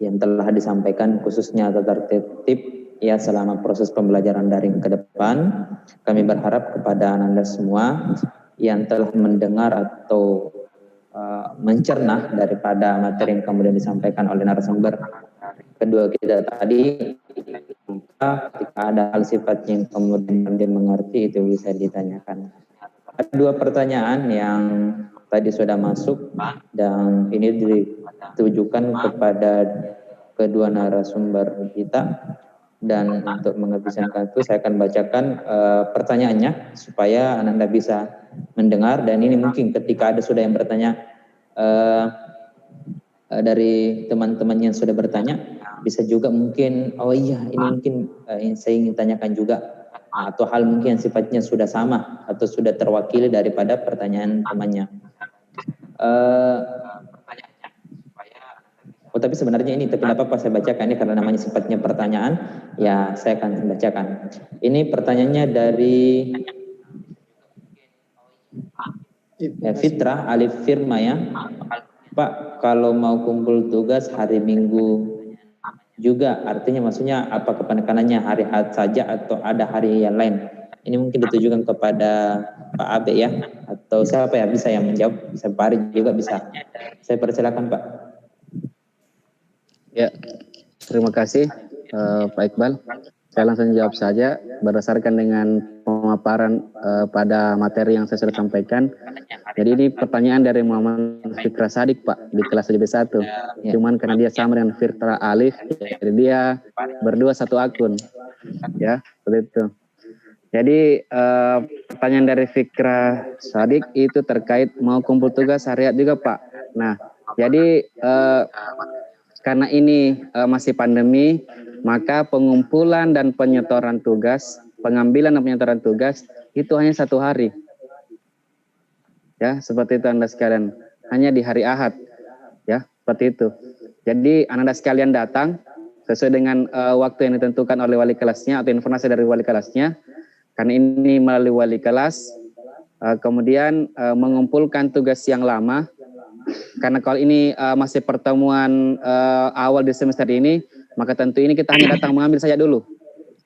yang telah disampaikan khususnya tata tertib ya selama proses pembelajaran daring ke depan. Kami berharap kepada Anda semua yang telah mendengar atau mencerna daripada materi yang kemudian disampaikan oleh narasumber kedua kita tadi, ketika ada hal sifatnya yang kemudian dimengerti itu bisa ditanyakan. Ada 2 pertanyaan yang tadi sudah masuk dan ini ditujukan kepada kedua narasumber kita, dan untuk menghabiskan waktu saya akan bacakan pertanyaannya supaya Anda bisa mendengar, dan ini mungkin ketika ada sudah yang bertanya dari teman-teman yang sudah bertanya bisa juga mungkin oh iya ini mungkin saya ingin tanyakan juga, atau hal mungkin yang sifatnya sudah sama atau sudah terwakili daripada pertanyaan temannya. Oh tapi sebenarnya ini tapi apa saya bacakan ini karena namanya sifatnya pertanyaan ya saya akan bacakan. Ini pertanyaannya dari Fitra Alif Firma ya. Pak, kalau mau kumpul tugas hari Minggu juga artinya maksudnya apa kepenekanannya hari Ahad saja atau ada hari yang lain? Ini mungkin ditujukan kepada Pak Abe ya, atau siapa ya bisa yang menjawab, bisa Pak Ari juga bisa. Saya persilakan Pak. Ya, terima kasih Pak Iqbal. Saya langsung jawab saja berdasarkan dengan pemaparan pada materi yang saya sudah sampaikan. Jadi ini pertanyaan dari Muhammad Fikra Sadik Pak di kelas LB1. Ya. Cuman karena dia sama dengan Fitra Alif, jadi dia berdua satu akun. Ya, seperti itu. Jadi pertanyaan dari Fikra Sadik itu terkait mau kumpul tugas harian juga Pak. Nah, jadi karena ini masih pandemi, maka pengumpulan dan penyetoran tugas, pengambilan dan penyetoran tugas itu hanya 1 hari. Ya, seperti itu Anda sekalian. Hanya di hari Ahad. Ya, seperti itu. Jadi Anda sekalian datang sesuai dengan waktu yang ditentukan oleh wali kelasnya atau informasi dari wali kelasnya. Karena ini melalui wali kelas, kemudian mengumpulkan tugas yang lama. Karena kalau ini masih pertemuan awal di semester ini, maka tentu ini kita hanya datang mengambil saja dulu.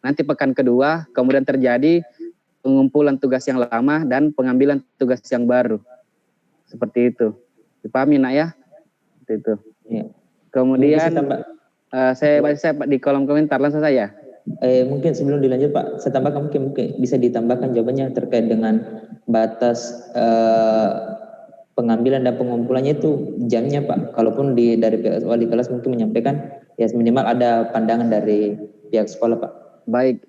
Nanti pekan kedua, kemudian terjadi pengumpulan tugas yang lama dan pengambilan tugas yang baru. Seperti itu. Dipahami nak ya? Seperti itu. Ya. Kemudian saya di kolom komentar langsung saja. Mungkin sebelum dilanjut Pak, saya tambahkan mungkin bisa ditambahkan jawabannya terkait dengan batas pengambilan dan pengumpulannya itu jamnya Pak. Kalaupun dari pihak wali kelas mungkin menyampaikan ya minimal ada pandangan dari pihak sekolah Pak. Baik,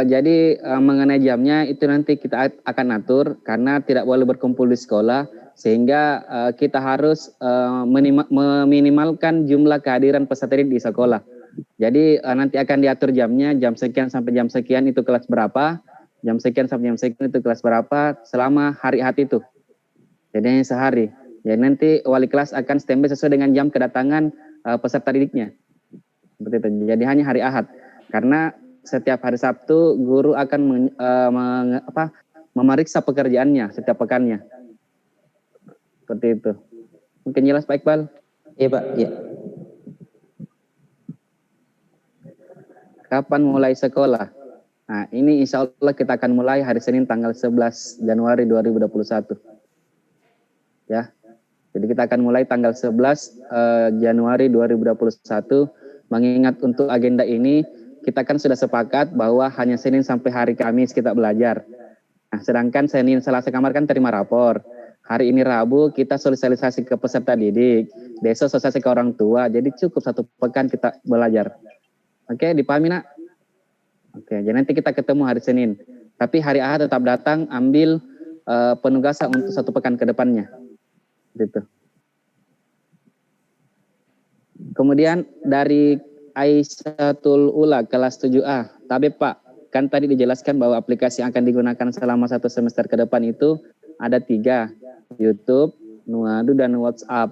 jadi mengenai jamnya itu nanti kita akan atur karena tidak boleh berkumpul di sekolah sehingga kita harus meminimalkan jumlah kehadiran peserta di sekolah. Jadi nanti akan diatur jamnya, jam sekian sampai jam sekian itu kelas berapa, jam sekian sampai jam sekian itu kelas berapa selama hari Ahad itu. Jadi hanya sehari. Jadi nanti wali kelas akan standby sesuai dengan jam kedatangan peserta didiknya. Seperti itu. Jadi hanya hari Ahad karena setiap hari Sabtu guru akan memeriksa pekerjaannya setiap pekannya. Seperti itu. Mungkin jelas Pak Iqbal? Iya Pak, iya. Kapan mulai sekolah? Nah, ini insya Allah kita akan mulai hari Senin tanggal 11 Januari 2021. Ya. Jadi kita akan mulai tanggal 11 Januari 2021. Mengingat untuk agenda ini kita kan sudah sepakat bahwa hanya Senin sampai hari Kamis kita belajar. Nah, sedangkan Senin Selasa Kamar kan terima rapor. hari ini Rabu kita sosialisasi ke peserta didik, besok sosialisasi ke orang tua, jadi cukup 1 pekan kita belajar. Oke, dipahami nak? Oke, jadi nanti kita ketemu hari Senin. Tapi hari Ahad tetap datang, ambil penugasan untuk 1 pekan ke depannya. Gitu. Kemudian dari Aisyatul Ula kelas 7A. Tapi Pak, kan tadi dijelaskan bahwa aplikasi yang akan digunakan selama 1 semester ke depan itu ada 3, YouTube, Nuadu, dan WhatsApp.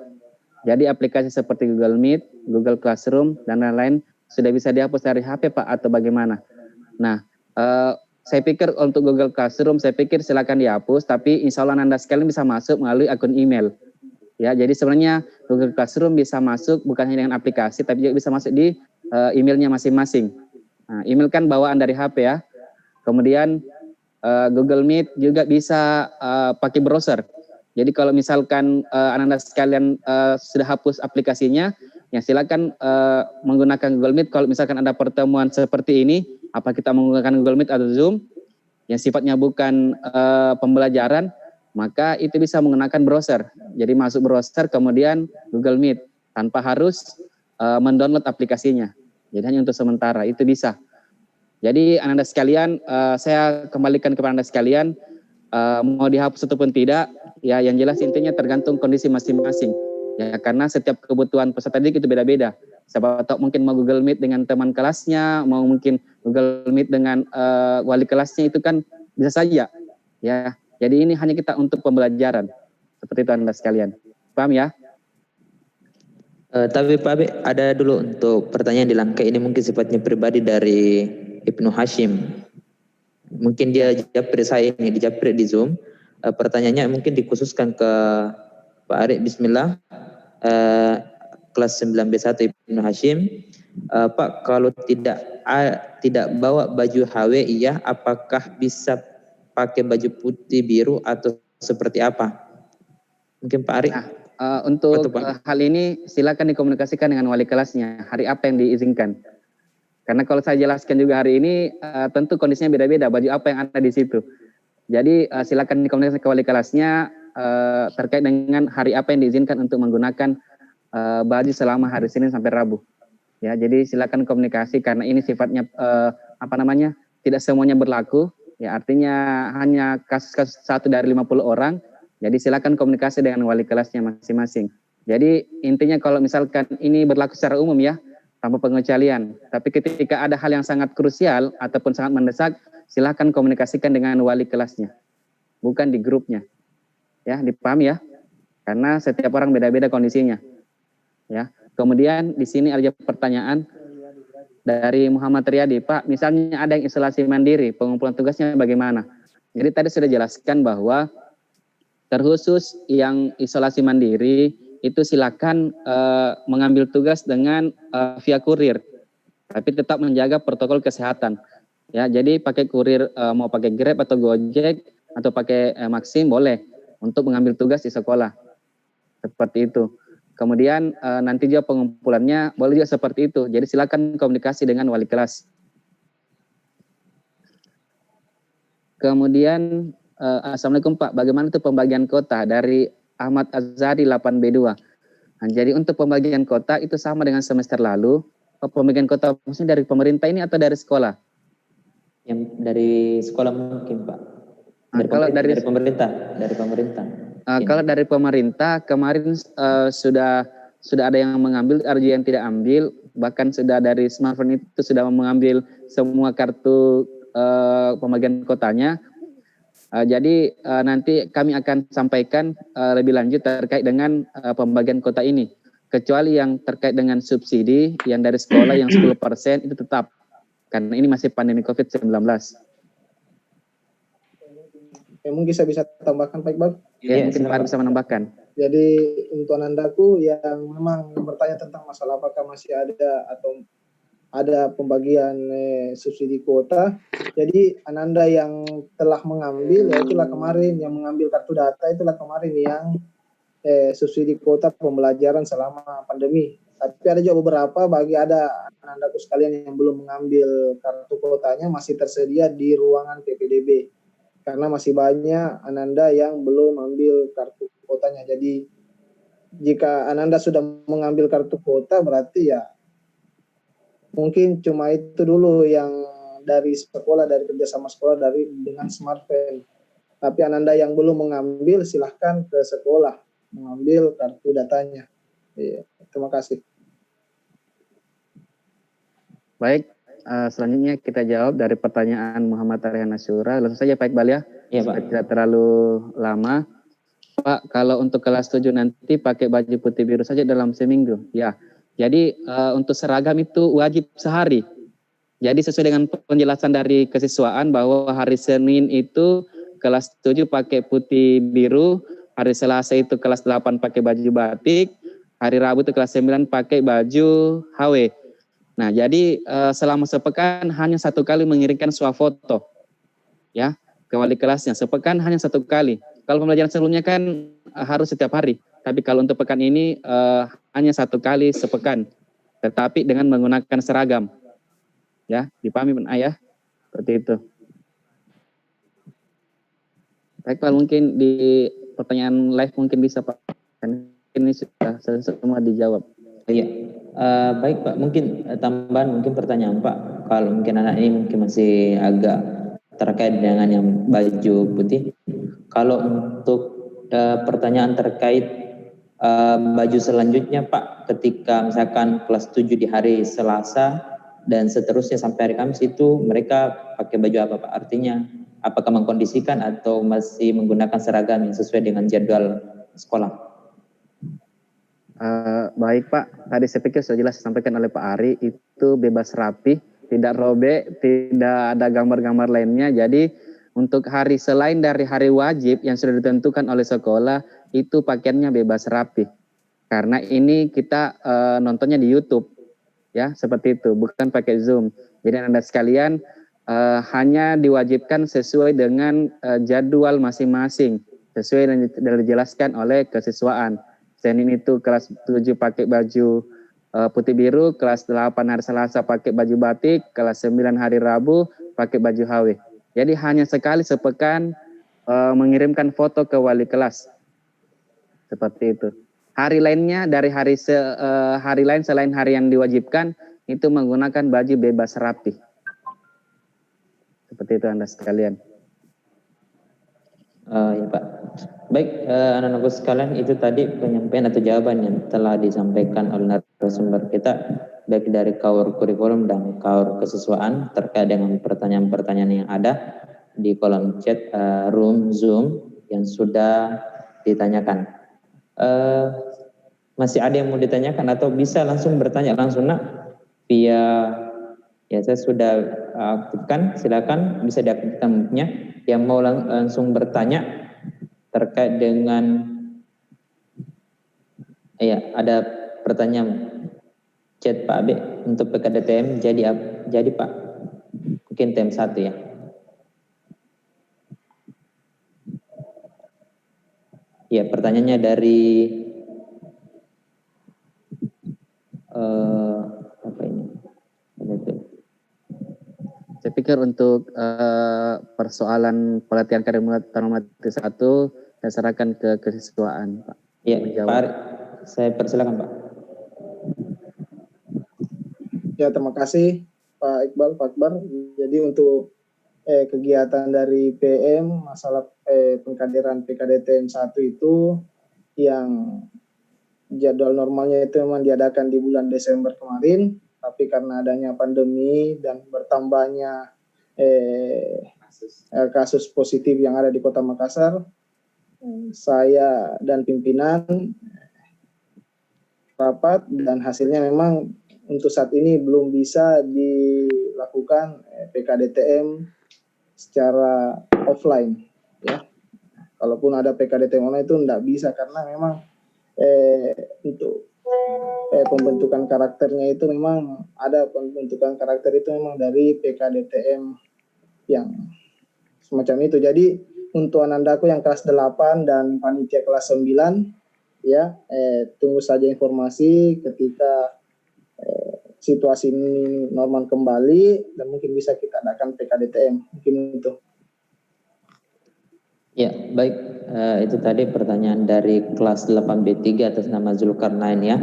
Jadi aplikasi seperti Google Meet, Google Classroom, dan lain-lain sudah bisa dihapus dari HP Pak atau bagaimana? Nah, saya pikir untuk Google Classroom, saya pikir silakan dihapus, tapi insya Allah Anda sekalian bisa masuk melalui akun email. Ya, jadi sebenarnya Google Classroom bisa masuk bukan hanya dengan aplikasi, tapi juga bisa masuk di emailnya masing-masing. Nah, email kan bawaan dari HP ya. Kemudian Google Meet juga bisa pakai browser. Jadi kalau misalkan Anda sekalian sudah hapus aplikasinya, ya silakan menggunakan Google Meet. Kalau misalkan ada pertemuan seperti ini, apa kita menggunakan Google Meet atau Zoom yang sifatnya bukan pembelajaran, maka itu bisa menggunakan browser. Jadi masuk browser kemudian Google Meet tanpa harus mendownload aplikasinya. Jadi hanya untuk sementara itu bisa. Jadi Anda sekalian, saya kembalikan kepada Anda sekalian, mau dihapus ataupun tidak, ya yang jelas intinya tergantung kondisi masing-masing. Ya karena setiap kebutuhan peserta didik itu beda-beda. Siapa tahu mungkin mau Google Meet dengan teman kelasnya, mau mungkin Google Meet dengan wali kelasnya, itu kan bisa saja. Ya, jadi ini hanya kita untuk pembelajaran. Seperti itu Anda sekalian. Paham ya? Tapi Pak Abe, ada dulu untuk pertanyaan di langkah ini mungkin sifatnya pribadi dari Ibnu Hashim. Mungkin dia japri saya ini, dijapri di Zoom. Pertanyaannya mungkin dikhususkan ke Pak Arik. Bismillah. Kelas 9B1 Ibnu Hashim. Pak, kalau tidak bawa baju HWI, apakah bisa pakai baju putih biru atau seperti apa? Mungkin Pak Arik. Nah, untuk hal ini silakan dikomunikasikan dengan wali kelasnya. Hari apa yang diizinkan? Karena kalau saya jelaskan juga hari ini, tentu kondisinya beda-beda. Baju apa yang ada di situ. Jadi silakan dikomunikasikan ke wali kelasnya terkait dengan hari apa yang diizinkan untuk menggunakan baju selama hari Senin sampai Rabu. Ya, jadi silakan komunikasi karena ini sifatnya tidak semuanya berlaku. Ya, artinya hanya kasus-kasus 1 dari 50 orang. Jadi silakan komunikasi dengan wali kelasnya masing-masing. Jadi intinya kalau misalkan ini berlaku secara umum ya, tanpa pengecualian. Tapi ketika ada hal yang sangat krusial ataupun sangat mendesak, silakan komunikasikan dengan wali kelasnya, bukan di grupnya. Ya, dipahami ya? Karena setiap orang beda-beda kondisinya. Ya. Kemudian di sini ada pertanyaan dari Muhammad Riyadi, Pak, misalnya ada yang isolasi mandiri, pengumpulan tugasnya bagaimana? Jadi tadi sudah jelaskan bahwa terkhusus yang isolasi mandiri itu silakan mengambil tugas dengan via kurir, tapi tetap menjaga protokol kesehatan. Ya, jadi pakai kurir, mau pakai Grab atau Gojek atau pakai Maxim boleh untuk mengambil tugas di sekolah. Seperti itu. Kemudian nanti juga pengumpulannya boleh juga seperti itu. Jadi silakan komunikasi dengan wali kelas. Kemudian Assalamualaikum Pak, bagaimana itu pembagian kota dari Ahmad Azhari 8B2? Nah, jadi untuk pembagian kota itu sama dengan semester lalu. Pembagian kota maksudnya dari pemerintah ini atau dari sekolah? Yang dari sekolah mungkin Pak. Dari pemerintah. Kalau dari pemerintah kemarin sudah ada yang mengambil, ada yang tidak ambil, bahkan sudah dari smartphone itu sudah mengambil semua kartu pembagian kotanya. Jadi nanti kami akan sampaikan lebih lanjut terkait dengan pembagian kota ini. Kecuali yang terkait dengan subsidi yang dari sekolah yang 10% itu tetap. Karena ini masih pandemi COVID-19. Mungkin saya bisa tambahkan Pak Iqbal? Ya, mungkin Pak bisa menambahkan. Jadi untuk anandaku yang memang bertanya tentang masalah apakah masih ada atau ada pembagian subsidi kuota. Jadi ananda yang telah mengambil, ya itulah kemarin yang mengambil kartu data, itulah kemarin yang subsidi kuota pembelajaran selama pandemi. Tapi ada juga beberapa ada anandaku sekalian yang belum mengambil kartu kuotanya, masih tersedia di ruangan PPDB. karena masih banyak Ananda yang belum ambil kartu kuotanya. Jadi jika Ananda sudah mengambil kartu kuota, berarti ya mungkin cuma itu dulu yang dari sekolah, dari kerjasama sekolah dengan smartphone. Tapi Ananda yang belum mengambil, silahkan ke sekolah mengambil kartu datanya. Iya, terima kasih. Baik, selanjutnya kita jawab dari pertanyaan Muhammad Aryan Asyura. Langsung saja Pak Iqbal ya. Iya, Pak. Supaya tidak terlalu lama. Pak, kalau untuk kelas 7 nanti pakai baju putih biru saja dalam seminggu. Ya, jadi untuk seragam itu wajib sehari. Jadi sesuai dengan penjelasan dari kesiswaan bahwa hari Senin itu kelas 7 pakai putih biru, hari Selasa itu kelas 8 pakai baju batik, hari Rabu itu kelas 9 pakai baju HW. Nah, jadi selama sepekan hanya 1 kali mengirimkan swafoto ya ke wali kelasnya. Sepekan hanya 1 kali. Kalau pembelajaran sebelumnya kan harus setiap hari. Tapi kalau untuk pekan ini hanya 1 kali sepekan. Tetapi dengan menggunakan seragam. Ya, dipahami Pak Ayah? Seperti itu. Baik Pak, mungkin di pertanyaan live mungkin bisa Pak. Ini sudah semua dijawab. Iya. Baik Pak, mungkin tambahan mungkin pertanyaan Pak. Kalau mungkin anak ini mungkin masih agak terkait dengan yang baju putih. Kalau untuk pertanyaan terkait baju selanjutnya Pak, ketika misalkan kelas 7 di hari Selasa dan seterusnya sampai hari Kamis itu mereka pakai baju apa Pak? Artinya apakah mengkondisikan atau masih menggunakan seragam yang sesuai dengan jadwal sekolah? Baik Pak, tadi saya pikir sudah jelas disampaikan oleh Pak Ari, itu bebas rapi, tidak robek, tidak ada gambar-gambar lainnya. Jadi untuk hari selain dari hari wajib yang sudah ditentukan oleh sekolah, itu pakaiannya bebas rapi. Karena ini kita nontonnya di YouTube, ya seperti itu, bukan pakai Zoom. Jadi Anda sekalian hanya diwajibkan sesuai dengan jadwal masing-masing, sesuai yang dijelaskan oleh kesiswaan. Senin itu kelas 7 pakai baju putih biru, kelas 8 hari Selasa pakai baju batik, kelas 9 hari Rabu pakai baju HW. Jadi hanya sekali sepekan mengirimkan foto ke wali kelas. Seperti itu. Hari lainnya dari hari lain selain hari yang diwajibkan itu menggunakan baju bebas rapi. Seperti itu Anda sekalian. Ya Pak. Baik, anak-anakku sekalian, itu tadi penyampaian atau jawaban yang telah disampaikan oleh narasumber kita, baik dari KAUR kurikulum dan KAUR kesiswaan terkait dengan pertanyaan-pertanyaan yang ada di kolom chat room Zoom yang sudah ditanyakan. Masih ada yang mau ditanyakan atau bisa langsung bertanya langsung nak via, ya saya sudah aktifkan, silakan bisa diaktifkan mic-nya. Yang mau langsung bertanya terkait dengan ada pertanyaan chat Pak Abe untuk PKDTM jadi Pak, mungkin TM 1 ya. Ya, pertanyaannya dari apa ini? Saya pikir untuk persoalan pelatihan karir normatif 1 saya serahkan ke kesiswaan, Pak. Iya, Pak, saya persilakan, Pak. Ya, terima kasih Pak Iqbal, Pak Akbar. Jadi untuk kegiatan dari PM masalah pengkaderan PKDTM 1 itu yang jadwal normalnya itu memang diadakan di bulan Desember kemarin, tapi karena adanya pandemi dan bertambahnya kasus positif yang ada di Kota Makassar, saya dan pimpinan rapat dan hasilnya memang untuk saat ini belum bisa dilakukan PKDTM secara offline, ya. Kalaupun ada PKDTM online itu tidak bisa karena memang untuk pembentukan karakternya itu memang ada pembentukan karakter itu memang dari PKDTM yang semacam itu. Jadi untuk anandaku yang kelas 8 dan panitia kelas 9 ya, tunggu saja informasi ketika situasi ini normal kembali dan mungkin bisa kita adakan PKDTM, mungkin itu. Ya, baik. Itu tadi pertanyaan dari kelas 8B3 atas nama Zulkarnain ya.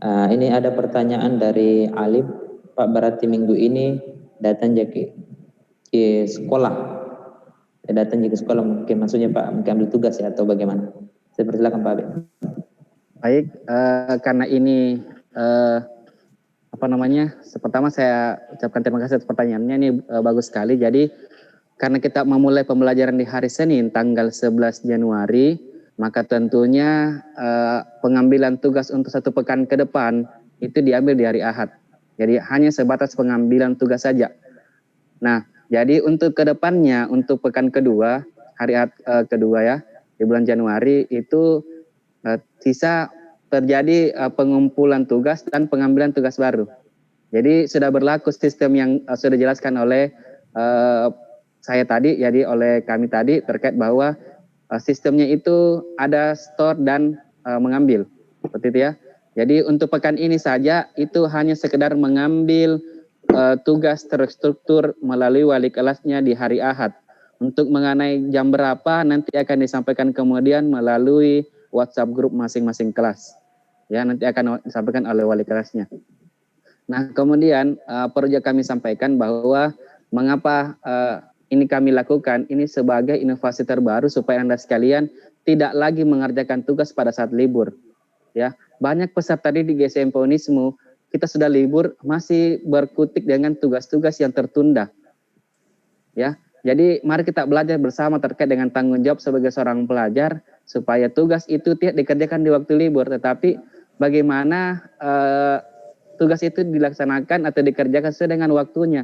Ini ada pertanyaan dari Alif. Pak, berarti minggu ini datang ke sekolah. Datang ke sekolah mungkin maksudnya Pak, mungkin ambil tugas ya atau bagaimana? Saya persilakan Pak Abed. Baik, karena ini pertama saya ucapkan terima kasih atas pertanyaannya, ini bagus sekali. Jadi karena kita memulai pembelajaran di hari Senin tanggal 11 Januari, maka tentunya pengambilan tugas untuk 1 pekan ke depan itu diambil di hari Ahad. Jadi hanya sebatas pengambilan tugas saja. Nah, jadi untuk ke depannya, untuk pekan kedua, hari Ahad kedua ya, di bulan Januari itu sisa terjadi pengumpulan tugas dan pengambilan tugas baru. Jadi sudah berlaku sistem yang sudah dijelaskan oleh saya tadi, jadi oleh kami tadi terkait bahwa sistemnya itu ada store dan mengambil, seperti itu ya. Jadi untuk pekan ini saja itu hanya sekedar mengambil tugas terstruktur melalui wali kelasnya di hari Ahad. Untuk mengenai jam berapa nanti akan disampaikan kemudian melalui WhatsApp grup masing-masing kelas. Ya, nanti akan disampaikan oleh wali kelasnya. Nah, kemudian perlu kami sampaikan bahwa mengapa ini kami lakukan, ini sebagai inovasi terbaru supaya Anda sekalian tidak lagi mengerjakan tugas pada saat libur. Ya, banyak peserta didik di SMP Unismu, kita sudah libur masih berkutik dengan tugas-tugas yang tertunda. Ya, jadi mari kita belajar bersama terkait dengan tanggung jawab sebagai seorang pelajar supaya tugas itu tidak dikerjakan di waktu libur, tetapi bagaimana tugas itu dilaksanakan atau dikerjakan sesuai dengan waktunya.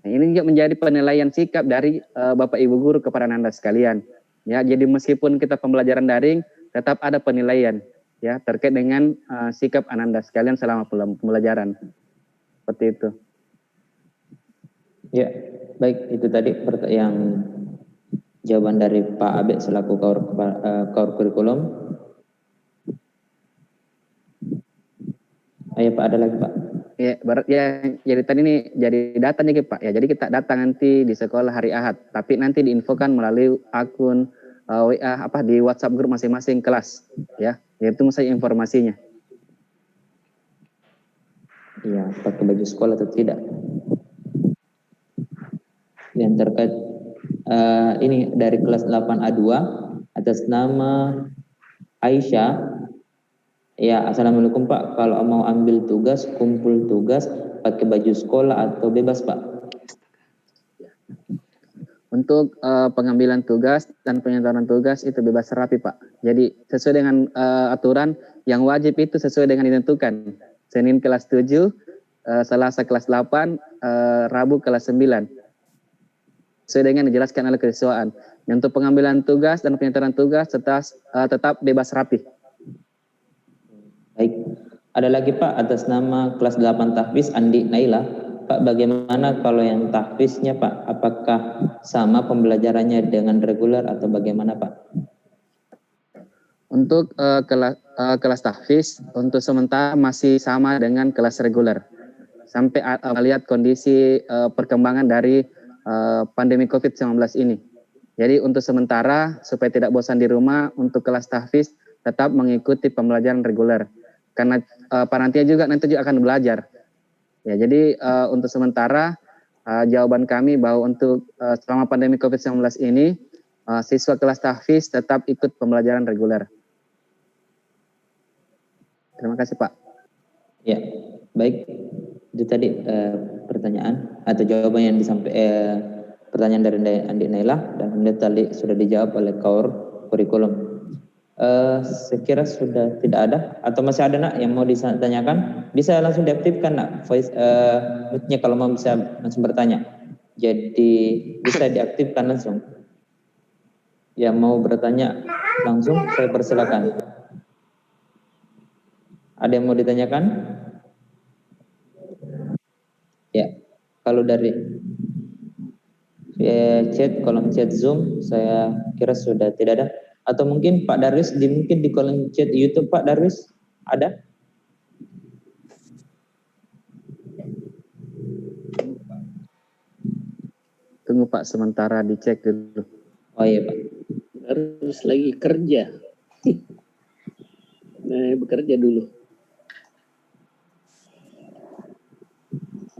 Nah, ini juga menjadi penilaian sikap dari Bapak Ibu guru kepada Anda sekalian. Ya, jadi meskipun kita pembelajaran daring, tetap ada penilaian ya terkait dengan sikap Anda sekalian selama pembelajaran. Seperti itu. Ya, baik, itu tadi yang jawaban dari Pak Abed selaku kaur kurikulum. Ayo Pak, ada lagi Pak. Jadi tadi ini jadi datanya Pak. Ya, jadi kita datang nanti di sekolah hari Ahad, tapi nanti diinfokan melalui akun WA di WhatsApp grup masing-masing kelas, ya. Jadi tunggu saja informasinya. Iya, pakai baju sekolah atau tidak? Yang terkait ini dari kelas 8A2 atas nama Aisyah. Ya, assalamualaikum Pak. Kalau mau ambil tugas, kumpul tugas, pakai baju sekolah atau bebas Pak? Untuk pengambilan tugas dan penyantaran tugas itu bebas rapi Pak. Jadi sesuai dengan aturan yang wajib itu sesuai dengan ditentukan. Senin kelas 7, Selasa kelas 8, Rabu kelas 9. Sesuai dengan dijelaskan oleh kesiswaan. Untuk pengambilan tugas dan penyantaran tugas tetap bebas rapi. Baik, ada lagi Pak atas nama kelas 8 tahfiz Andi Naila. Pak, bagaimana kalau yang tahfiznya Pak? Apakah sama pembelajarannya dengan reguler atau bagaimana Pak? Untuk kelas tahfiz untuk sementara masih sama dengan kelas reguler. Sampai melihat kondisi perkembangan dari pandemi COVID-19 ini. Jadi untuk sementara supaya tidak bosan di rumah, untuk kelas tahfiz tetap mengikuti pembelajaran reguler. Karena panitia juga nanti juga akan belajar. Ya, jadi untuk sementara jawaban kami bahwa untuk selama pandemi COVID-19 ini siswa kelas tahfiz tetap ikut pembelajaran reguler. Terima kasih Pak. Ya, baik. Itu tadi pertanyaan atau jawaban yang pertanyaan dari Andi Naila, dan tadi sudah dijawab oleh kaur kurikulum. Saya kira sudah tidak ada, atau masih ada nak yang mau ditanyakan? Bisa langsung diaktifkan nak voice mute-nya kalau mau, bisa langsung bertanya. Jadi bisa diaktifkan langsung. Yang mau bertanya langsung saya persilakan. Ada yang mau ditanyakan? Ya, kalau dari kolom chat Zoom saya kira sudah tidak ada. Atau mungkin Pak Darwis mungkin di kolom chat YouTube Pak Darwis ada? Tunggu Pak, sementara dicek dulu. Oh iya Pak. harus lagi kerja. Nah, bekerja dulu.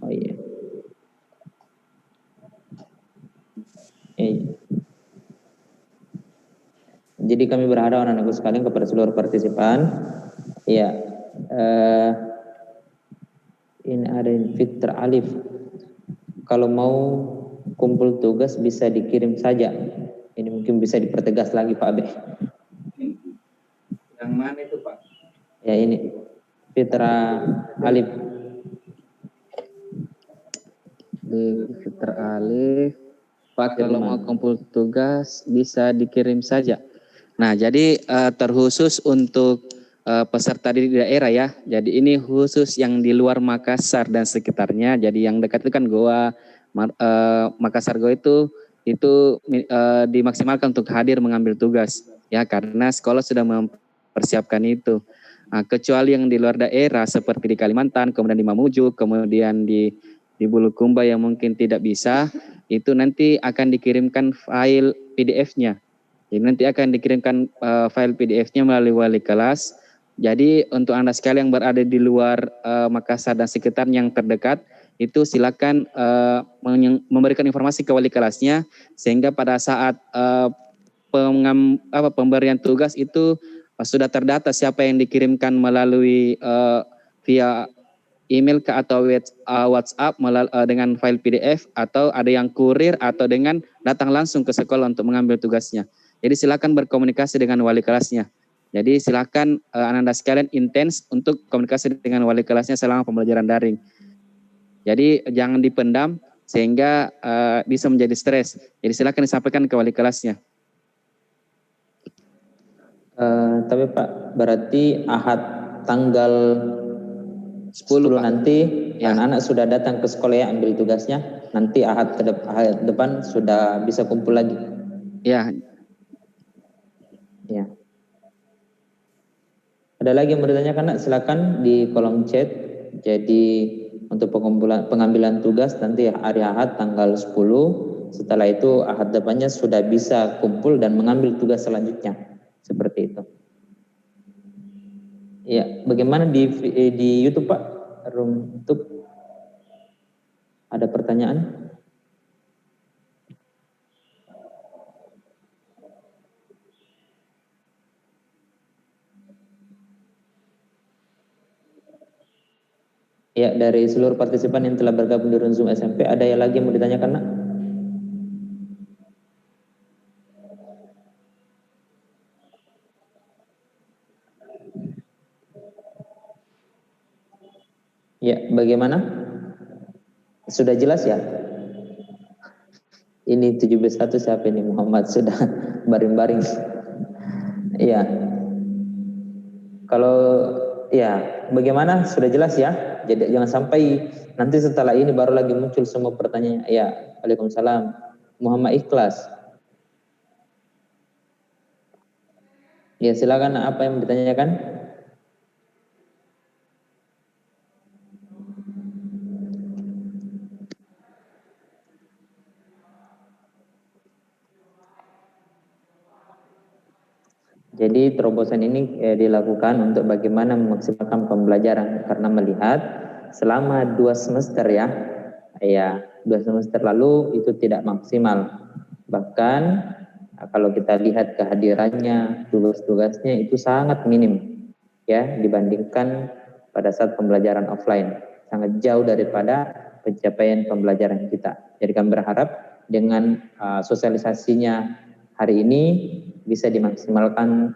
Oh iya. Iya. Jadi kami berharap anak-anakku sekalian kepada seluruh partisipan, ya, ini ada Fitr Alif. Kalau mau kumpul tugas bisa dikirim saja. Ini mungkin bisa dipertegas lagi Pak Abe. Yang mana itu Pak? Ya ini Fitra Alif. Di Fitra Alif. Pak, kalau mau kumpul tugas bisa dikirim saja. Nah, jadi terkhusus untuk peserta di daerah ya. Jadi ini khusus yang di luar Makassar dan sekitarnya. Jadi yang dekat itu kan Goa, Makassar Goa itu dimaksimalkan untuk hadir mengambil tugas ya, karena sekolah sudah mempersiapkan itu. Nah, kecuali yang di luar daerah seperti di Kalimantan, kemudian di Mamuju, kemudian di Bulukumba yang mungkin tidak bisa, itu nanti akan dikirimkan file PDF-nya. Jadi nanti akan dikirimkan file PDF-nya melalui wali kelas. Jadi untuk Anda sekalian yang berada di luar Makassar dan sekitar yang terdekat, itu silakan memberikan informasi ke wali kelasnya, sehingga pada saat pemberian tugas itu sudah terdata siapa yang dikirimkan melalui via email ke atau WhatsApp dengan file PDF, atau ada yang kurir atau dengan datang langsung ke sekolah untuk mengambil tugasnya. Jadi silakan berkomunikasi dengan wali kelasnya. Jadi silakan anak-anak sekalian intens untuk komunikasi dengan wali kelasnya selama pembelajaran daring. Jadi jangan dipendam sehingga bisa menjadi stres. Jadi silakan disampaikan ke wali kelasnya. Tapi Pak, berarti Ahad tanggal 10 nanti ya, anak-anak sudah datang ke sekolah ya ambil tugasnya. Nanti Ahad depan sudah bisa kumpul lagi. Ya. Ya. Ada lagi yang mau ditanyakan, Nak? Silakan di kolom chat. Jadi untuk pengambilan tugas nanti hari Ahad tanggal 10. Setelah itu Ahad depannya sudah bisa kumpul dan mengambil tugas selanjutnya. Seperti itu. Ya, bagaimana di YouTube Pak? Room YouTube ada pertanyaan? Ya, dari seluruh partisipan yang telah bergabung di Zoom SMP, ada yang lagi yang mau ditanyakan, Nak? Ya, bagaimana? Sudah jelas ya? Ini 71 siapa ini? Muhammad sudah baring-baring. Iya. Kalau ya, bagaimana? Sudah jelas ya? Jadi jangan sampai nanti setelah ini baru lagi muncul semua pertanyaan. Ya, Waalaikumsalam. Muhammad Ikhlas. Ya, silakan, apa yang ditanyakan? Jadi terobosan ini dilakukan untuk bagaimana memaksimalkan pembelajaran, karena melihat selama 2 semester ya 2 semester lalu itu tidak maksimal. Bahkan kalau kita lihat kehadirannya, tugas-tugasnya itu sangat minim ya dibandingkan pada saat pembelajaran offline, sangat jauh daripada pencapaian pembelajaran kita. Jadi kami berharap dengan sosialisasinya hari ini bisa dimaksimalkan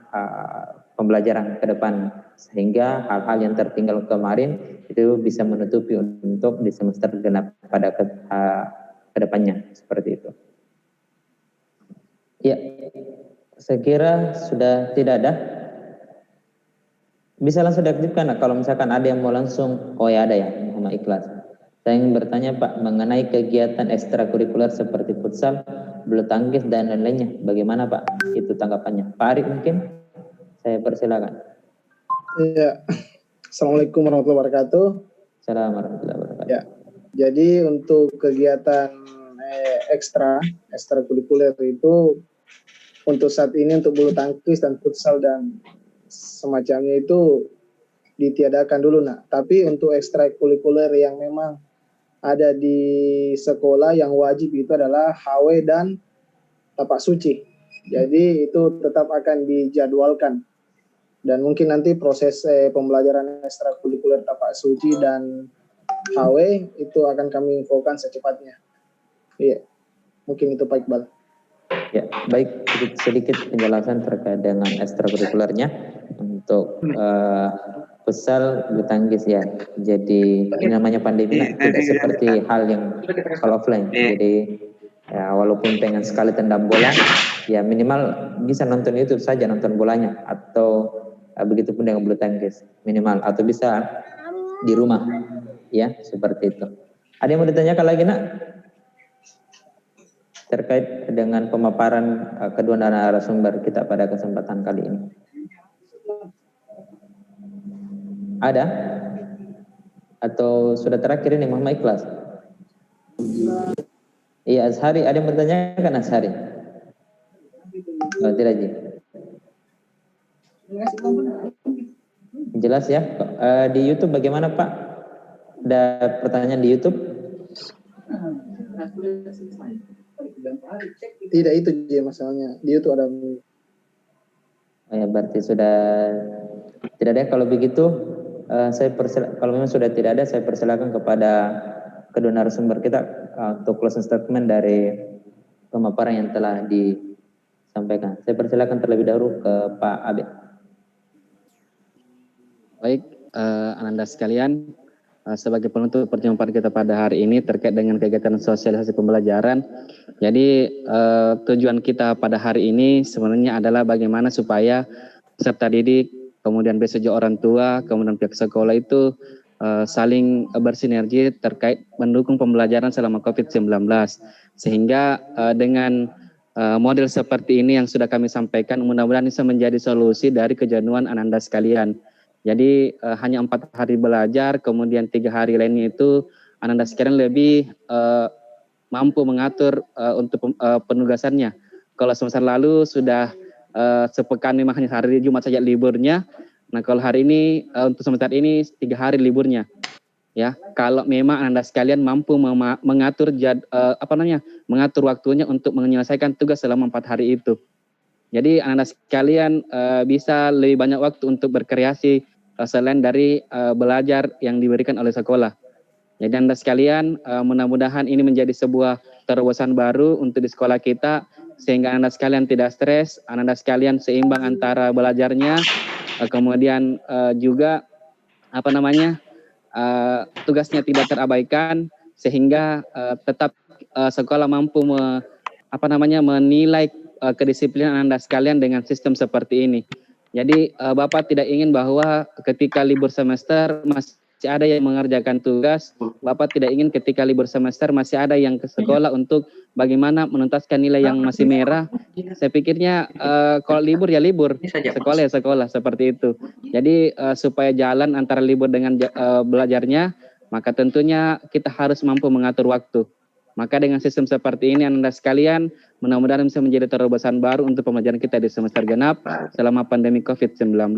pembelajaran ke depan, sehingga hal-hal yang tertinggal kemarin itu bisa menutupi untuk di semester genap pada ke depannya, seperti itu. Ya, saya kira sudah tidak ada. Bisa langsung diaktifkan kalau misalkan ada yang mau langsung. Oh ya, ada ya, Muhammad Ikhlas. Saya ingin bertanya Pak mengenai kegiatan ekstrakurikuler seperti futsal, bulu tangkis dan lain-lainnya. Bagaimana Pak itu tanggapannya? Pak Arif mungkin saya persilakan. Iya. Assalamualaikum warahmatullahi wabarakatuh. Assalamualaikum warahmatullahi wabarakatuh. Ya. Jadi untuk kegiatan ekstrakurikuler itu untuk saat ini untuk bulu tangkis dan futsal dan semacamnya itu ditiadakan dulu nak. Tapi untuk ekstrakurikuler yang memang ada di sekolah yang wajib itu adalah HW dan tapak suci. Jadi itu tetap akan dijadwalkan. Dan mungkin nanti proses pembelajaran ekstrakurikuler tapak suci dan HW itu akan kami infokan secepatnya. Iya, mungkin itu Pak Iqbal. Ya, baik, sedikit penjelasan terkait dengan ekstrakurikulernya untuk futsal bulu tangkis ya. Jadi ini namanya pandemi tidak seperti hal yang kalau offline. Jadi ya walaupun pengen sekali tendang bola, ya minimal bisa nonton YouTube saja, nonton bolanya, atau begitu pun dengan bulu tangkis minimal, atau bisa di rumah, ya seperti itu. Ada yang mau ditanyakan lagi nak? Terkait dengan pemaparan kedua narasumber kita pada kesempatan kali ini. Ada? Atau sudah terakhir ini Muhammad Ikhlas? Iya, Azhari, ada yang bertanyakan Azhari? Oh, tidak, Ji. Jelas ya. Di YouTube bagaimana Pak? Ada pertanyaan di YouTube? Tidak, itu dia masalahnya. Di YouTube ada. Oh ya, berarti sudah tidak ada. Kalau begitu, kalau memang sudah tidak ada, saya persilakan kepada kedua narasumber kita untuk closing statement dari pemaparan yang telah disampaikan. Saya persilakan terlebih dahulu ke Pak Abe. Baik, Ananda sekalian, sebagai penutup perjumpaan kita pada hari ini terkait dengan kegiatan sosialisasi pembelajaran. Jadi tujuan kita pada hari ini sebenarnya adalah bagaimana supaya peserta didik, kemudian besok juga orang tua, kemudian pihak sekolah itu saling bersinergi terkait mendukung pembelajaran selama COVID-19. Sehingga dengan model seperti ini yang sudah kami sampaikan, mudah-mudahan bisa menjadi solusi dari kejenuhan Ananda sekalian. Jadi hanya 4 hari belajar, kemudian 3 hari lainnya itu Ananda sekalian lebih mampu mengatur untuk penugasannya. Kalau semester lalu sudah sepekan memang hanya hari Jumat saja liburnya. Nah kalau hari ini untuk semester ini 3 hari liburnya. Ya, kalau memang Ananda sekalian mampu mengatur mengatur waktunya untuk menyelesaikan tugas selama 4 hari itu. Jadi Ananda sekalian bisa lebih banyak waktu untuk berkreasi selain dari belajar yang diberikan oleh sekolah. Jadi Anda sekalian mudah-mudahan ini menjadi sebuah terobosan baru untuk di sekolah kita sehingga Anda sekalian tidak stres, Anda sekalian seimbang antara belajarnya, kemudian juga tugasnya tidak terabaikan sehingga tetap sekolah mampu menilai kedisiplinan Anda sekalian dengan sistem seperti ini. Jadi Bapak tidak ingin bahwa ketika libur semester masih ada yang mengerjakan tugas, Bapak tidak ingin ketika libur semester masih ada yang ke sekolah untuk bagaimana menuntaskan nilai yang masih merah. Saya pikirnya kalau libur ya libur, sekolah ya sekolah, seperti itu. Jadi supaya jalan antara libur dengan belajarnya, maka tentunya kita harus mampu mengatur waktu. Maka dengan sistem seperti ini Anda sekalian mudah-mudahan bisa menjadi terobosan baru untuk pembelajaran kita di semester genap selama pandemi COVID-19.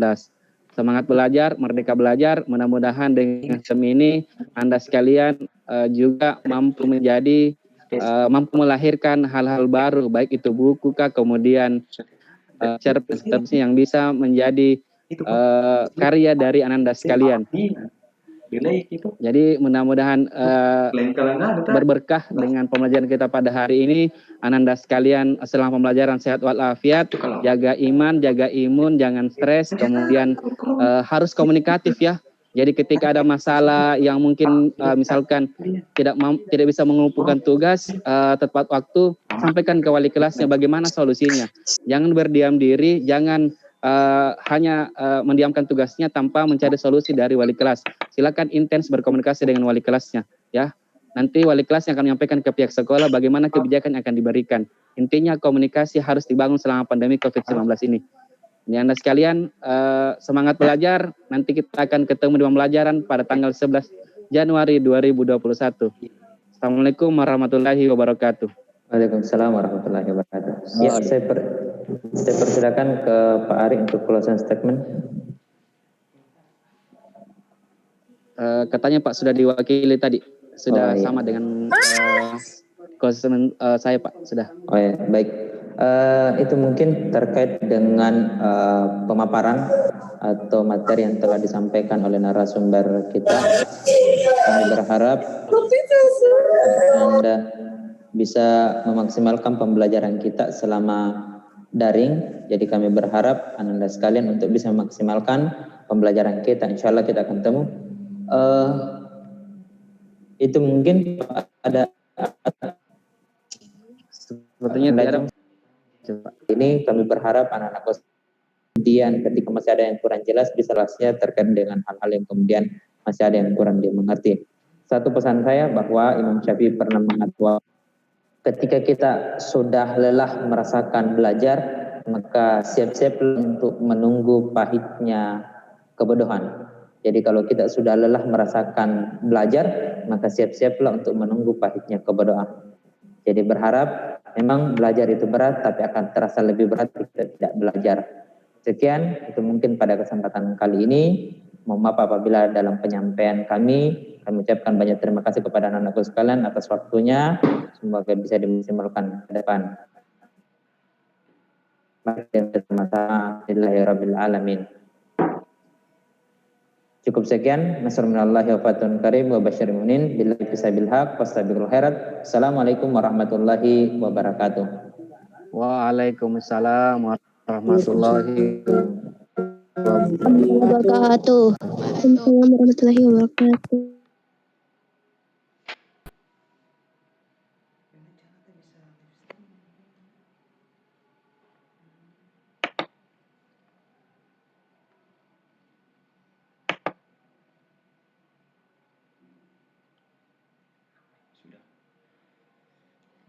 Semangat belajar, merdeka belajar, mudah-mudahan dengan sistem ini Anda sekalian juga mampu mampu melahirkan hal-hal baru, baik itu buku kah, kemudian cerpen yang bisa menjadi karya dari Anda sekalian. Jadi mudah-mudahan berberkah dengan pembelajaran kita pada hari ini. Ananda sekalian selama pembelajaran sehat walafiat, jaga iman, jaga imun, jangan stres, kemudian harus komunikatif ya. Jadi ketika ada masalah yang mungkin misalkan tidak bisa mengumpulkan tugas tepat waktu, sampaikan ke wali kelasnya bagaimana solusinya. Jangan berdiam diri, jangan hanya mendiamkan tugasnya tanpa mencari solusi dari wali kelas. Silakan intens berkomunikasi dengan wali kelasnya ya. Nanti wali kelas yang akan menyampaikan ke pihak sekolah bagaimana kebijakan yang akan diberikan. Intinya komunikasi harus dibangun selama pandemi COVID-19 ini. Ini Anda sekalian semangat belajar. Nanti kita akan ketemu di pembelajaran pada tanggal 11 Januari 2021. Assalamualaikum warahmatullahi wabarakatuh. Waalaikumsalam warahmatullahi wabarakatuh. Ya, Saya persilakan ke Pak Ari untuk closing statement. Katanya Pak sudah diwakili tadi, sudah iya. sama dengan closing saya Pak, sudah. Oh ya, baik. Itu mungkin terkait dengan pemaparan atau materi yang telah disampaikan oleh narasumber kita. Kami berharap Anda bisa memaksimalkan pembelajaran kita selama daring. Jadi kami berharap Anda sekalian untuk bisa memaksimalkan pembelajaran kita. Insya Allah kita akan temu. Itu mungkin ada Sepertinya tiada. Ini kami berharap anak-anak kemudian ketika masih ada yang kurang jelas bisa jelasnya terkait dengan hal-hal yang kemudian masih ada yang kurang dimengerti. Satu pesan saya bahwa Imam Syafi'i pernah mengatakan ketika kita sudah lelah merasakan belajar, maka siap-siap untuk menunggu pahitnya kebodohan. Jadi kalau kita sudah lelah merasakan belajar, maka siap-siaplah untuk menunggu pahitnya kebodohan. Jadi berharap memang belajar itu berat, tapi akan terasa lebih berat jika tidak belajar. Sekian, itu mungkin pada kesempatan kali ini. Mohon maaf apabila dalam penyampaian kami ucapkan banyak terima kasih kepada anak-anakku sekalian atas waktunya. Semoga bisa dimaksimalkan ke depan. Alhamdulillahirrahmanirrahim. Cukup sekian. Nasruminallahi wa fatun karim wa basyiril mu'minin billahi fisabil haq wastabiqul khairat. Assalamualaikum warahmatullahi wabarakatuh. Waalaikumsalam warahmatullahi wabarakatuh. Waalaikumsalam warahmatullahi wabarakatuh.